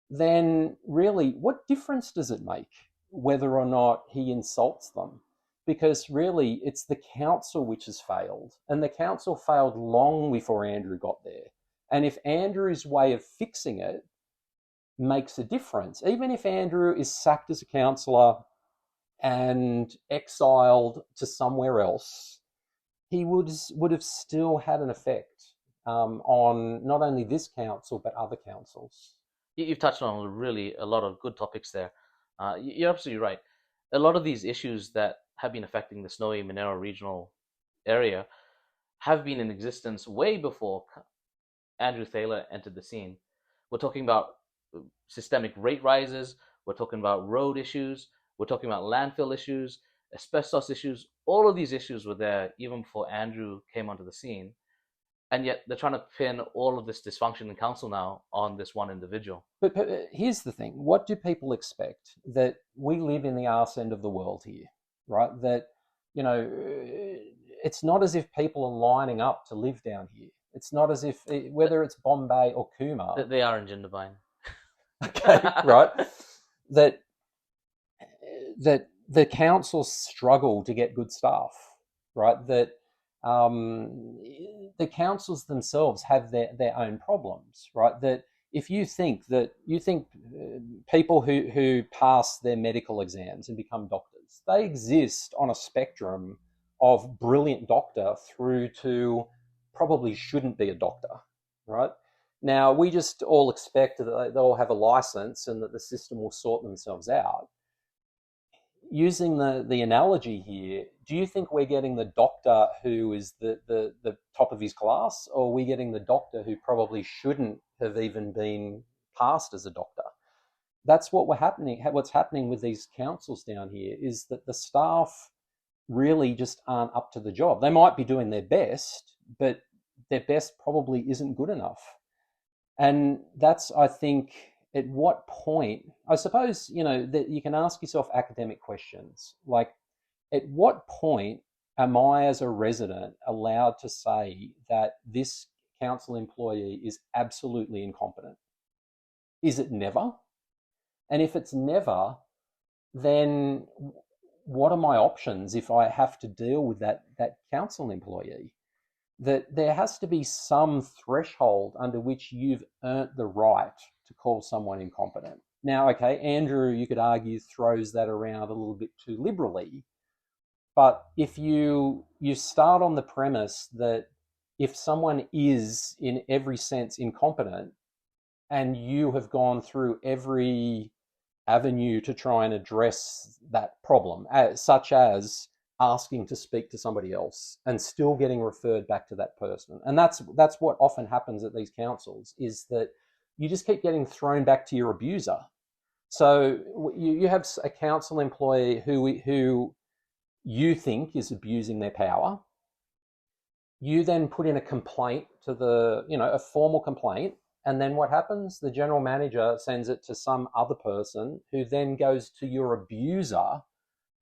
then really, what difference does it make whether or not he insults them? Because really, it's the council which has failed. And the council failed long before Andrew got there. And if Andrew's way of fixing it makes a difference, even if Andrew is sacked as a councillor and exiled to somewhere else, he would have still had an effect on not only this council, but other councils. You've touched on really a lot of good topics there. You're absolutely right. A lot of these issues that have been affecting the snowy Monaro regional area have been in existence way before Andrew Thaler entered the scene. We're talking about systemic rate rises, we're talking about road issues, we're talking about landfill issues, asbestos issues. All of these issues were there even before Andrew came onto the scene. And yet they're trying to pin all of this dysfunction in council now on this one individual. But here's the thing. What do people expect? That we live in the arse end of the world here, right? That, it's not as if people are lining up to live down here. It's not as if, whether it's Bombay or Cooma. They are in Jindabyne. Okay, right? That the councils struggle to get good staff, right? That the councils themselves have their own problems, right? That if you think people who pass their medical exams and become doctors, they exist on a spectrum of brilliant doctor through to probably shouldn't be a doctor, right? Now, we just all expect that they'll have a license and that the system will sort themselves out. Using the analogy here, do you think we're getting the doctor who is the top of his class, or are we getting the doctor who probably shouldn't have even been passed as a doctor? That's what's happening with these councils down here, is that the staff really just aren't up to the job. They might be doing their best, but their best probably isn't good enough. And that's, I think, at what point, I suppose, that you can ask yourself academic questions, like, at what point am I as a resident allowed to say that this council employee is absolutely incompetent? Is it never? And if it's never, then what are my options if I have to deal with that council employee? That there has to be some threshold under which you've earned the right to call someone incompetent. Now, okay, Andrew, you could argue, throws that around a little bit too liberally. But if you start on the premise that if someone is in every sense incompetent, and you have gone through every avenue to try and address that problem, such as asking to speak to somebody else and still getting referred back to that person. And that's what often happens at these councils, is that you just keep getting thrown back to your abuser. So you have a council employee who you think is abusing their power. You then put in a complaint to a formal complaint. And then what happens? The general manager sends it to some other person who then goes to your abuser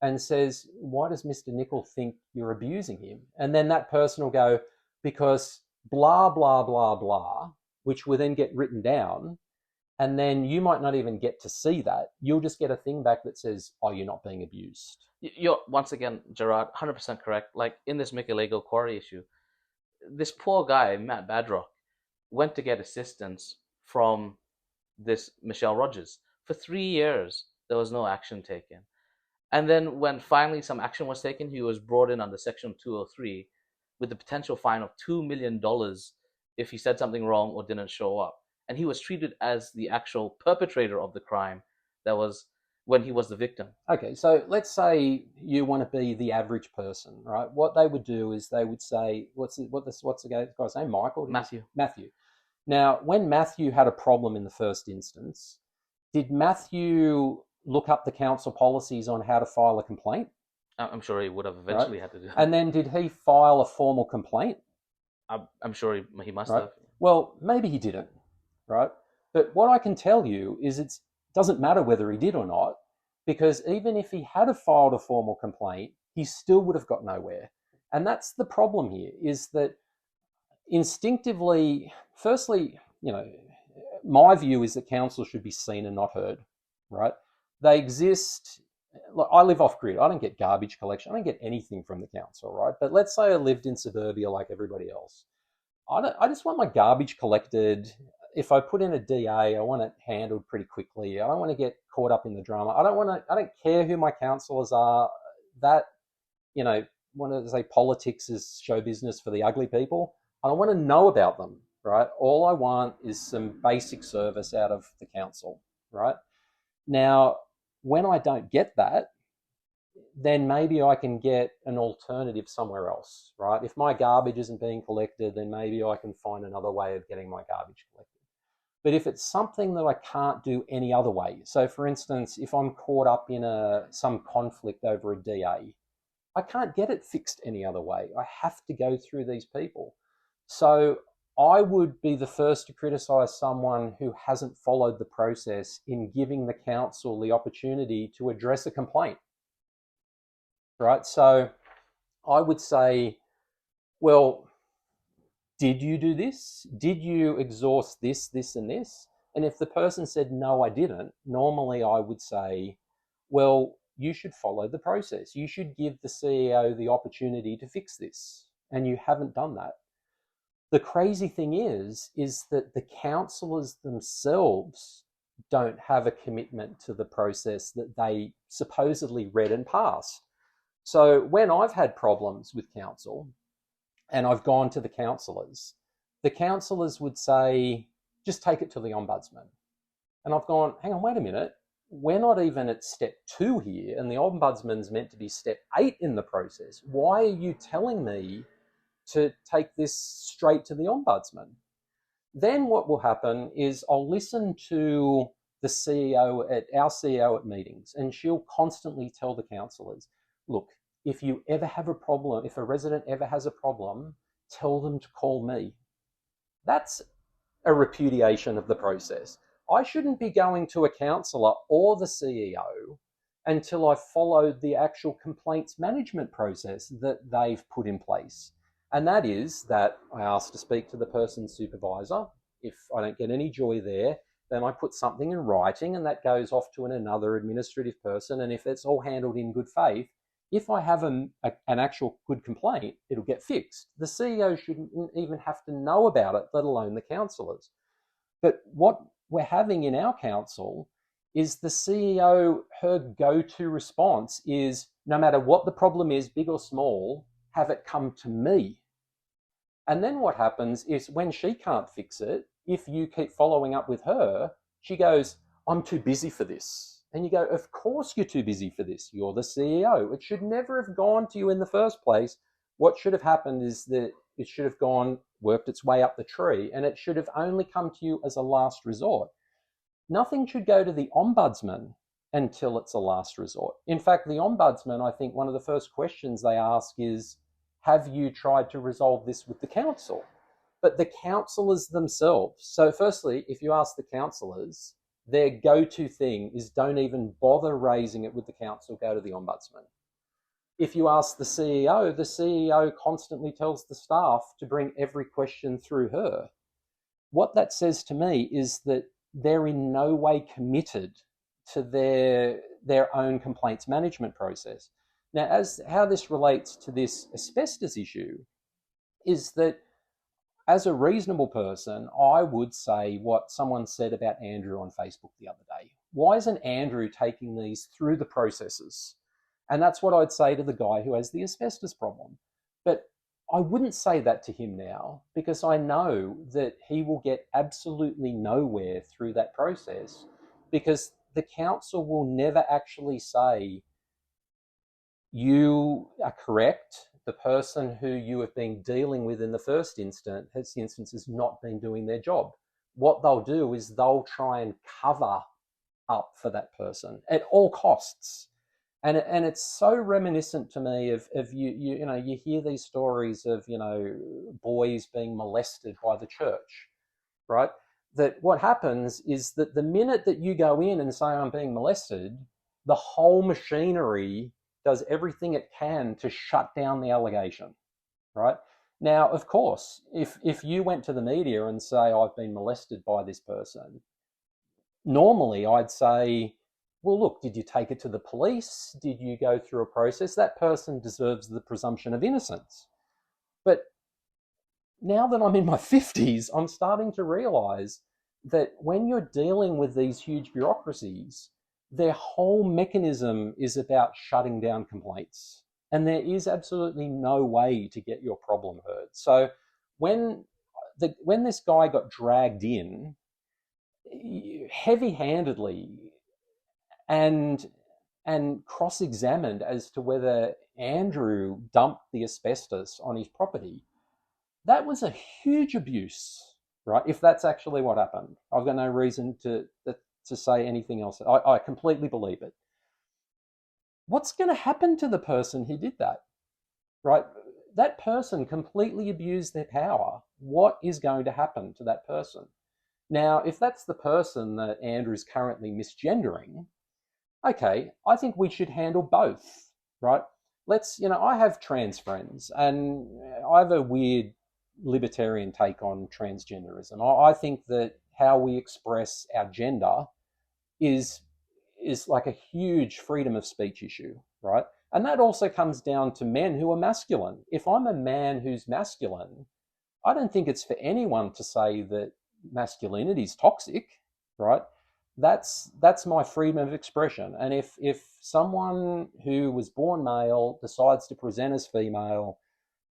and says, why does Mr. Nicol think you're abusing him? And then that person will go, because blah, blah, blah, blah, which will then get written down. And then you might not even get to see that. You'll just get a thing back that says, oh, you're not being abused. You're, once again, Gerard, 100% correct. Like in this Michelego quarry issue, this poor guy, Matt Badrock, went to get assistance from this Michelle Rogers. For 3 years, there was no action taken. And then when finally some action was taken, he was brought in under Section 203 with the potential fine of $2 million if he said something wrong or didn't show up. And he was treated as the actual perpetrator of the crime that was when he was the victim. Okay, so let's say you want to be the average person, right? What they would do is they would say, what's the guy's name? Michael? Matthew. Now, when Matthew had a problem in the first instance, did Matthew look up the council policies on how to file a complaint? I'm sure he would have eventually had to do that. And then did he file a formal complaint? I'm sure he must right? have. Well, maybe he didn't, right? But what I can tell you is it doesn't matter whether he did or not, because even if he had filed a formal complaint, he still would have got nowhere. And that's the problem here, is that instinctively, firstly, my view is that council should be seen and not heard, right? They exist. Look, I live off grid. I don't get garbage collection. I don't get anything from the council, right? But let's say I lived in suburbia like everybody else. I just want my garbage collected. If I put in a DA, I want it handled pretty quickly. I don't want to get caught up in the drama. I don't care who my councillors are. That, want to say politics is show business for the ugly people. I don't want to know about them, right? All I want is some basic service out of the council, right? Now, when I don't get that, then maybe I can get an alternative somewhere else, right? If my garbage isn't being collected, then maybe I can find another way of getting my garbage collected. But if it's something that I can't do any other way, so for instance, if I'm caught up in some conflict over a DA, I can't get it fixed any other way. I have to go through these people. So I would be the first to criticise someone who hasn't followed the process in giving the council the opportunity to address a complaint, right? So I would say, well, did you do this? Did you exhaust this, this, and this? And if the person said, no, I didn't, normally I would say, well, you should follow the process. You should give the CEO the opportunity to fix this. And you haven't done that. The crazy thing is that the councillors themselves don't have a commitment to the process that they supposedly read and passed. So when I've had problems with council and I've gone to the councillors would say, just take it to the ombudsman. And I've gone, hang on, wait a minute. we're not even at step 2 here, and the Ombudsman's meant to be step 8 in the process. Why are you telling me to take this straight to the Ombudsman? Then what will happen is I'll listen to our CEO at meetings, and she'll constantly tell the councillors, look, if you ever have a problem, if a resident ever has a problem, tell them to call me. That's a repudiation of the process. I shouldn't be going to a councillor or the CEO until I've followed the actual complaints management process that they've put in place. And that is that I ask to speak to the person's supervisor. If I don't get any joy there, then I put something in writing, and that goes off to another administrative person. And if it's all handled in good faith, if I have an actual good complaint, it'll get fixed. The CEO shouldn't even have to know about it, let alone the councillors. But what we're having in our council is the CEO, her go-to response is, no matter what the problem is, big or small, have it come to me. And then what happens is when she can't fix it, if you keep following up with her, she goes, I'm too busy for this. And you go, of course you're too busy for this. You're the CEO. It should never have gone to you in the first place. What should have happened is that it should have worked its way up the tree, and it should have only come to you as a last resort. Nothing should go to the Ombudsman until it's a last resort. In fact, the Ombudsman, I think one of the first questions they ask is, have you tried to resolve this with the council? But the councillors themselves, so firstly, if you ask the councillors, their go-to thing is don't even bother raising it with the council, go to the Ombudsman. If you ask the CEO constantly tells the staff to bring every question through her. What that says to me is that they're in no way committed to their own complaints management process. Now, as how this relates to this asbestos issue is that as a reasonable person, I would say what someone said about Andrew on Facebook the other day. Why isn't Andrew taking these through the processes? And that's what I'd say to the guy who has the asbestos problem. But I wouldn't say that to him now because I know that he will get absolutely nowhere through that process because the council will never actually say, you are correct, the person who you have been dealing with in the first instance has not been doing their job. What they'll do is they'll try and cover up for that person at all costs. And it's so reminiscent to me of you hear these stories of, boys being molested by the church, right? That what happens is that the minute that you go in and say, I'm being molested, the whole machinery does everything it can to shut down the allegation, right? Now, of course, if you went to the media and say, I've been molested by this person, normally I'd say, well, look, did you take it to the police? Did you go through a process? That person deserves the presumption of innocence. But now that I'm in my 50s, I'm starting to realise that when you're dealing with these huge bureaucracies, their whole mechanism is about shutting down complaints. And there is absolutely no way to get your problem heard. So when this guy got dragged in, heavy-handedly, and cross-examined as to whether Andrew dumped the asbestos on his property, that was a huge abuse, right? If that's actually what happened. I've got no reason to say anything else. I completely believe it. What's going to happen to the person who did that, right? That person completely abused their power. What is going to happen to that person? Now, if that's the person that Andrew's currently misgendering, okay, I think we should handle both, right? I have trans friends and I have a weird libertarian take on transgenderism. I think that how we express our gender is like a huge freedom of speech issue, right? And that also comes down to men who are masculine. If I'm a man who's masculine, I don't think it's for anyone to say that masculinity is toxic, right? That's my freedom of expression. And if someone who was born male decides to present as female,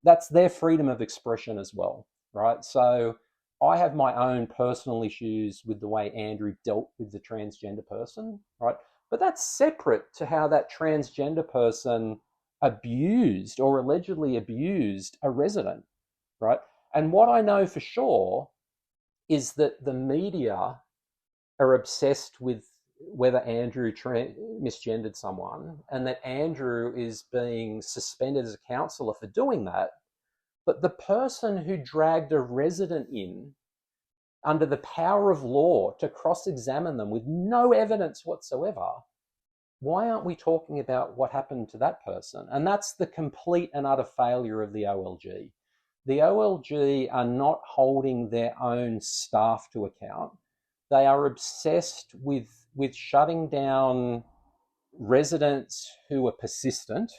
that's their freedom of expression as well, right? So I have my own personal issues with the way Andrew dealt with the transgender person, right? But that's separate to how that transgender person abused or allegedly abused a resident, right? And what I know for sure is that the media are obsessed with whether Andrew misgendered someone, and that Andrew is being suspended as a councillor for doing that. But the person who dragged a resident in under the power of law to cross-examine them with no evidence whatsoever, why aren't we talking about what happened to that person? And that's the complete and utter failure of the OLG. The OLG are not holding their own staff to account. They are obsessed with shutting down residents who are persistent,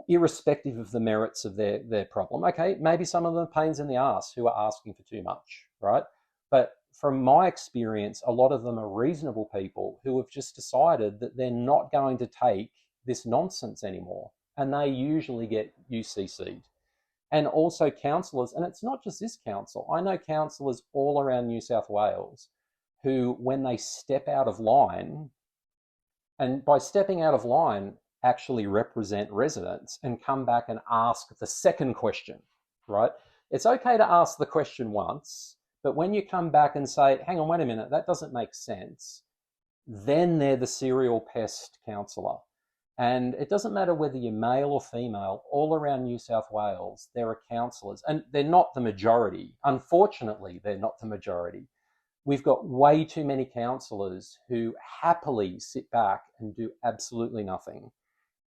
irrespective of the merits of their problem. Okay, maybe some of them are pains in the ass who are asking for too much, right? But from my experience, a lot of them are reasonable people who have just decided that they're not going to take this nonsense anymore. And they usually get UCC'd. And also councillors, and it's not just this council, I know councillors all around New South Wales who, when they step out of line, and by stepping out of line, actually represent residents and come back and ask the second question, right? It's okay to ask the question once, but when you come back and say, hang on, wait a minute, that doesn't make sense, then they're the serial pest councillor. And it doesn't matter whether you're male or female, all around New South Wales, there are councillors, and they're not the majority. Unfortunately, they're not the majority. We've got way too many councillors who happily sit back and do absolutely nothing,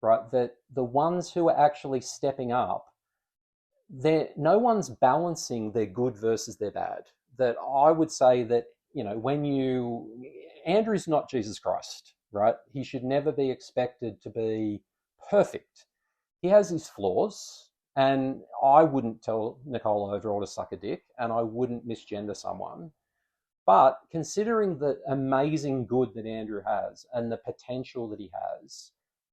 right? That the ones who are actually stepping up, no one's balancing their good versus their bad. That I would say that, you know, Andrew's not Jesus Christ, right? He should never be expected to be perfect. He has his flaws, and I wouldn't tell Nicole overall to suck a dick, and I wouldn't misgender someone. But considering the amazing good that Andrew has and the potential that he has,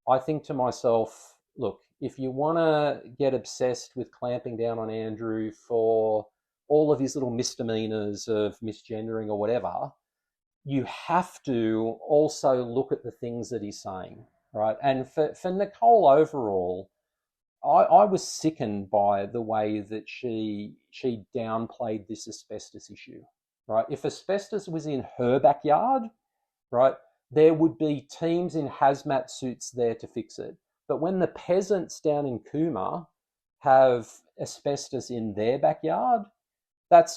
I think to myself, look, if you want to get obsessed with clamping down on Andrew for all of his little misdemeanors of misgendering or whatever, you have to also look at the things that he's saying, right? And for Nicole overall, I was sickened by the way that she downplayed this asbestos issue, right? If asbestos was in her backyard, right, there would be teams in hazmat suits there to fix it. But when the peasants down in Cooma have asbestos in their backyard,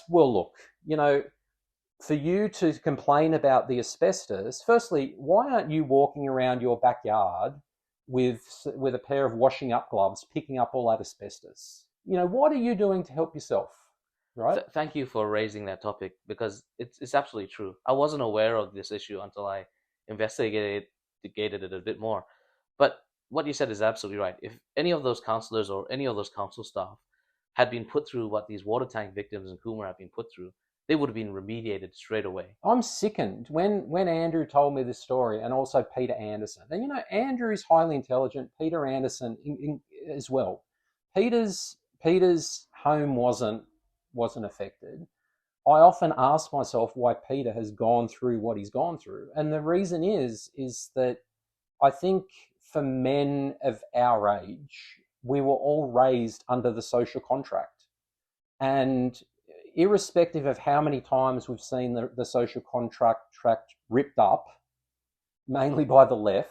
well, look, you know, for you to complain about the asbestos, firstly, why aren't you walking around your backyard with a pair of washing up gloves, picking up all that asbestos? You know, what are you doing to help yourself, right? Thank you for raising that topic, because it's absolutely true. I wasn't aware of this issue until I investigated it a bit more. But what you said is absolutely right. If any of those councillors or any of those council staff had been put through what these water tank victims in Cooma have been put through, they would have been remediated straight away. I'm sickened when Andrew told me this story, and also Peter Anderson. And, you know, Andrew is highly intelligent, Peter Anderson as well. Peter's home wasn't affected. I often ask myself why Peter has gone through what he's gone through. And the reason is that I think for men of our age, we were all raised under the social contract. And irrespective of how many times we've seen the social contract ripped up, mainly by the left,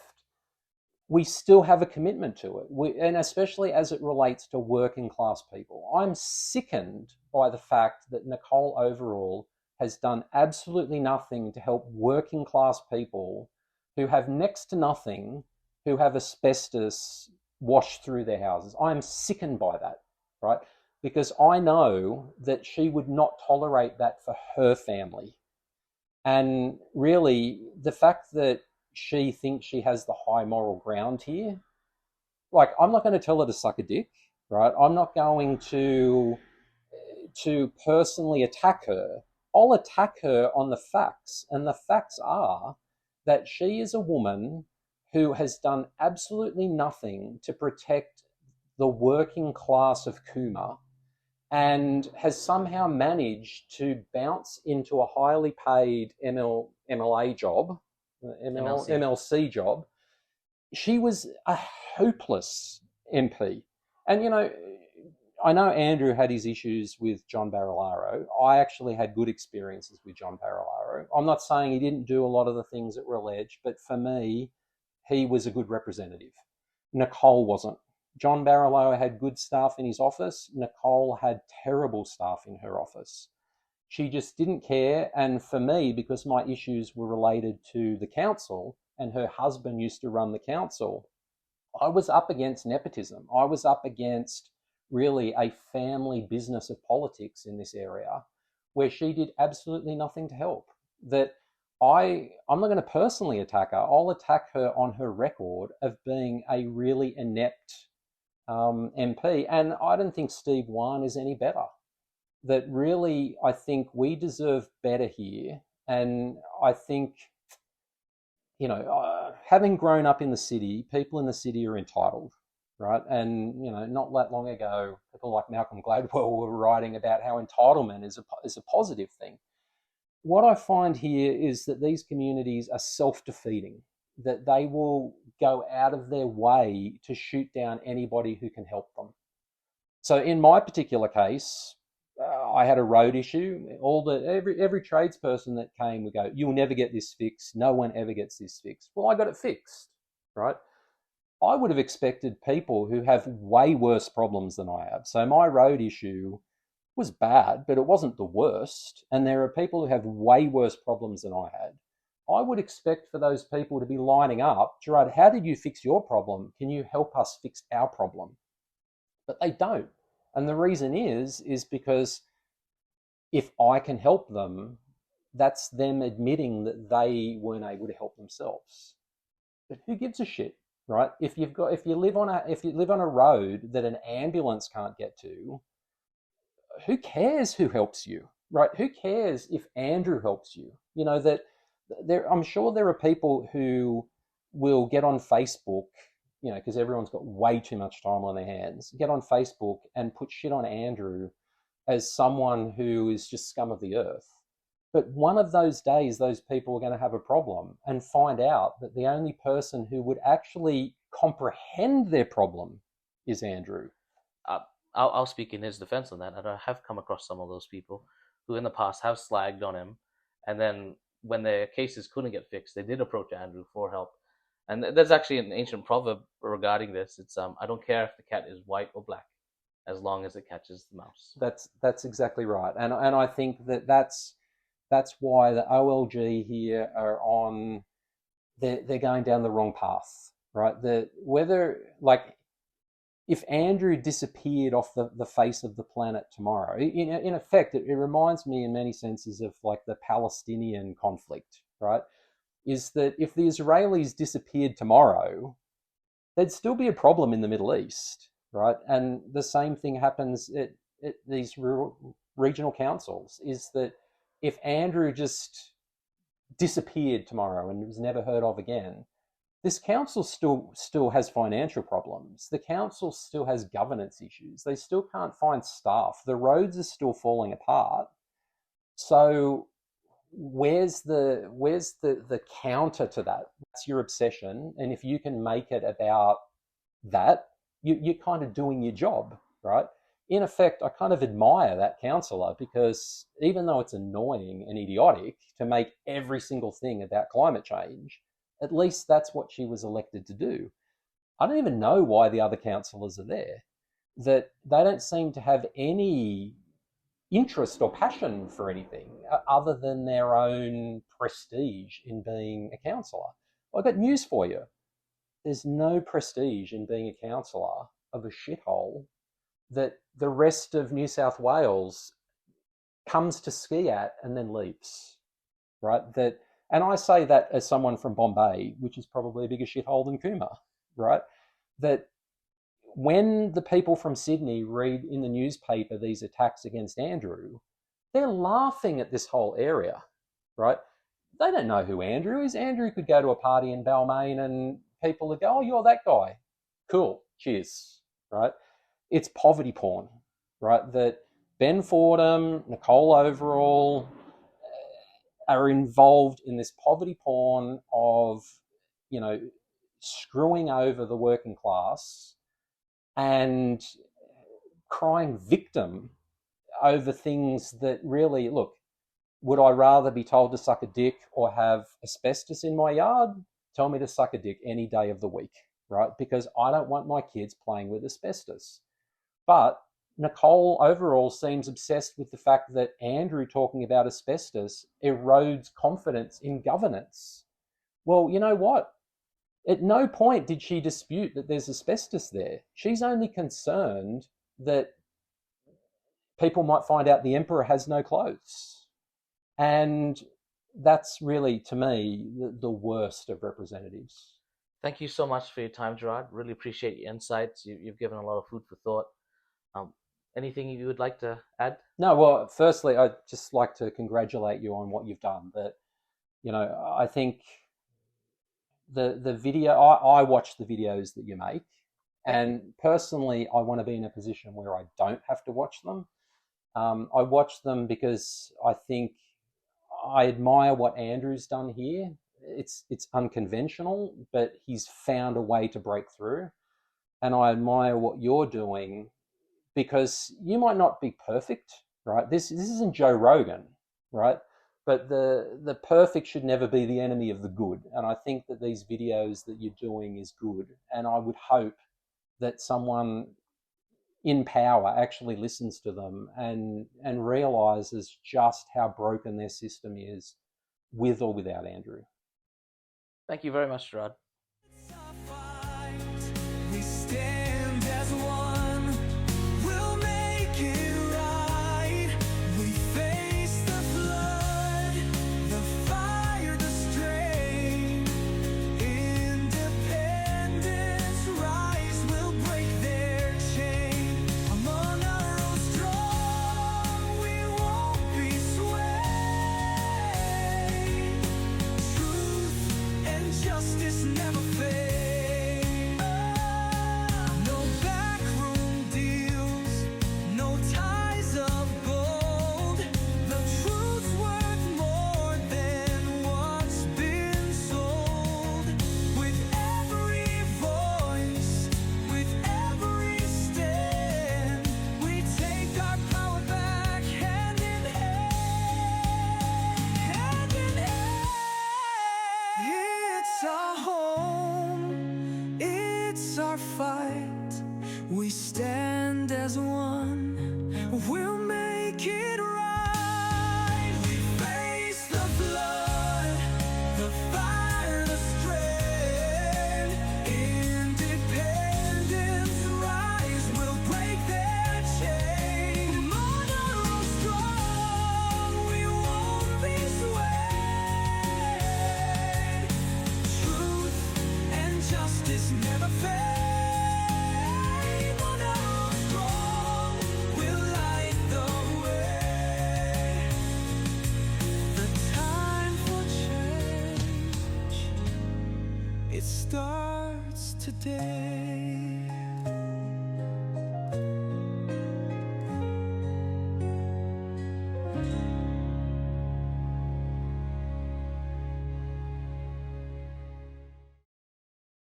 we still have a commitment to it. And especially as it relates to working class people. I'm sickened by the fact that Nicole overall has done absolutely nothing to help working class people who have next to nothing, who have asbestos washed through their houses. I'm sickened by that, right? Because I know that she would not tolerate that for her family. And really, the fact that she thinks she has the high moral ground here, like, I'm not going to tell her to suck a dick, right? I'm not going to personally attack her. I'll attack her on the facts. And the facts are that she is a woman who has done absolutely nothing to protect the working class of Cooma. and has somehow managed to bounce into a highly paid MLA job, MLC job. She was a hopeless MP. And, you know, I know Andrew had his issues with John Barilaro. I actually had good experiences with John Barilaro. I'm not saying he didn't do a lot of the things that were alleged, but for me, he was a good representative. Nicol wasn't. John Barilaro had good staff in his office. Nicol had terrible staff in her office. She just didn't care. And for me, because my issues were related to the council and her husband used to run the council, I was up against nepotism. I was up against really a family business of politics in this area where she did absolutely nothing to help. That I'm not going to personally attack her. I'll attack her on her record of being a really inept MP. And I don't think Steve Wan is any better. That really, I think we deserve better here. And I think, you know, having grown up in the city, people in the city are entitled, right? And, you know, not that long ago, people like Malcolm Gladwell were writing about how entitlement is a positive thing. What I find here is that these communities are self-defeating, that they will go out of their way to shoot down anybody who can help them. So in my particular case, I had a road issue. Every tradesperson that came would go, "You'll never get this fixed. No one ever gets this fixed." Well, I got it fixed, right? I would have expected people who have way worse problems than I have. So my road issue was bad, but it wasn't the worst. And there are people who have way worse problems than I had. I would expect for those people to be lining up, "Gerard, how did you fix your problem? Can you help us fix our problem?" But they don't. And the reason is because if I can help them, that's them admitting that they weren't able to help themselves. But who gives a shit, right? If you live on a road that an ambulance can't get to, who cares who helps you, right? Who cares if Andrew helps you? You know, that I'm sure there are people who will get on Facebook, you know, because everyone's got way too much time on their hands, get on Facebook and put shit on Andrew as someone who is just scum of the earth. But one of those days, those people are going to have a problem and find out that the only person who would actually comprehend their problem is Andrew. I'll speak in his defense on that. I have come across some of those people who in the past have slagged on him, and then when their cases couldn't get fixed, they did approach Andrew for help. And there's actually an ancient proverb regarding this. It's I don't care if the cat is white or black, as long as it catches the mouse. That's exactly right. And I think that's why the OLG here are on, they're going down the wrong path, right? If Andrew disappeared off the face of the planet tomorrow, in effect, it reminds me in many senses of like the Palestinian conflict, right? Is that if the Israelis disappeared tomorrow, there'd still be a problem in the Middle East, right? And the same thing happens at these regional councils, is that if Andrew just disappeared tomorrow and was never heard of again, this council still has financial problems. The council still has governance issues. They still can't find staff. The roads are still falling apart. So where's the counter to that? That's your obsession. And if you can make it about that, you're kind of doing your job, right? In effect, I kind of admire that councillor, because even though it's annoying and idiotic to make every single thing about climate change, at least that's what she was elected to do. I don't even know why the other councillors are there. That they don't seem to have any interest or passion for anything other than their own prestige in being a councillor. I've got news for you. There's no prestige in being a councillor of a shithole that the rest of New South Wales comes to ski at and then leaves, right? And I say that as someone from Bombay, which is probably a bigger shithole than Cooma, right? That when the people from Sydney read in the newspaper these attacks against Andrew, they're laughing at this whole area, right? They don't know who Andrew is. Andrew could go to a party in Balmain and people would go, "Oh, you're that guy. Cool. Cheers," right? It's poverty porn, right? That Ben Fordham, Nicole Overall are involved in this poverty porn of, you know, screwing over the working class and crying victim over things that really, look, would I rather be told to suck a dick or have asbestos in my yard? Tell me to suck a dick any day of the week, right? Because I don't want my kids playing with asbestos. But Nicole Overall seems obsessed with the fact that Andrew talking about asbestos erodes confidence in governance. Well, you know what? At no point did she dispute that there's asbestos there. She's only concerned that people might find out the emperor has no clothes. And that's really, to me, the worst of representatives. Thank you so much for your time, Gerard. Really appreciate your insights. You've given a lot of food for thought. Anything you would like to add? No, well, firstly, I'd just like to congratulate you on what you've done. But, you know, I think the video, I watch the videos that you make. And personally, I want to be in a position where I don't have to watch them. I watch them because I think I admire what Andrew's done here. It's unconventional, but he's found a way to break through. And I admire what you're doing because you might not be perfect, right? This isn't Joe Rogan, right? But the perfect should never be the enemy of the good. And I think that these videos that you're doing is good. And I would hope that someone in power actually listens to them and realizes just how broken their system is, with or without Andrew. Thank you very much, Gerard. It's our fight. We stand as one. We'll make it right. We face the flood, the fire, the strain. Independence rise. We'll break their chain. A Monaro strong. We won't be swayed. Truth and justice never fade. No backroom deals, no ties of gold. The truth's worth more than what's been sold. With every voice, with every stand, we take our power back hand in hand. Hand in hand. It's our home, it's our fight. We stand as one, we'll make it right. We face the flood, the fire, the strain. Independence rise, we'll break their chain. Monaro strong, we won't be swayed. Truth and justice never fade. Monaro strong, we'll light the way. The time for change, it starts today.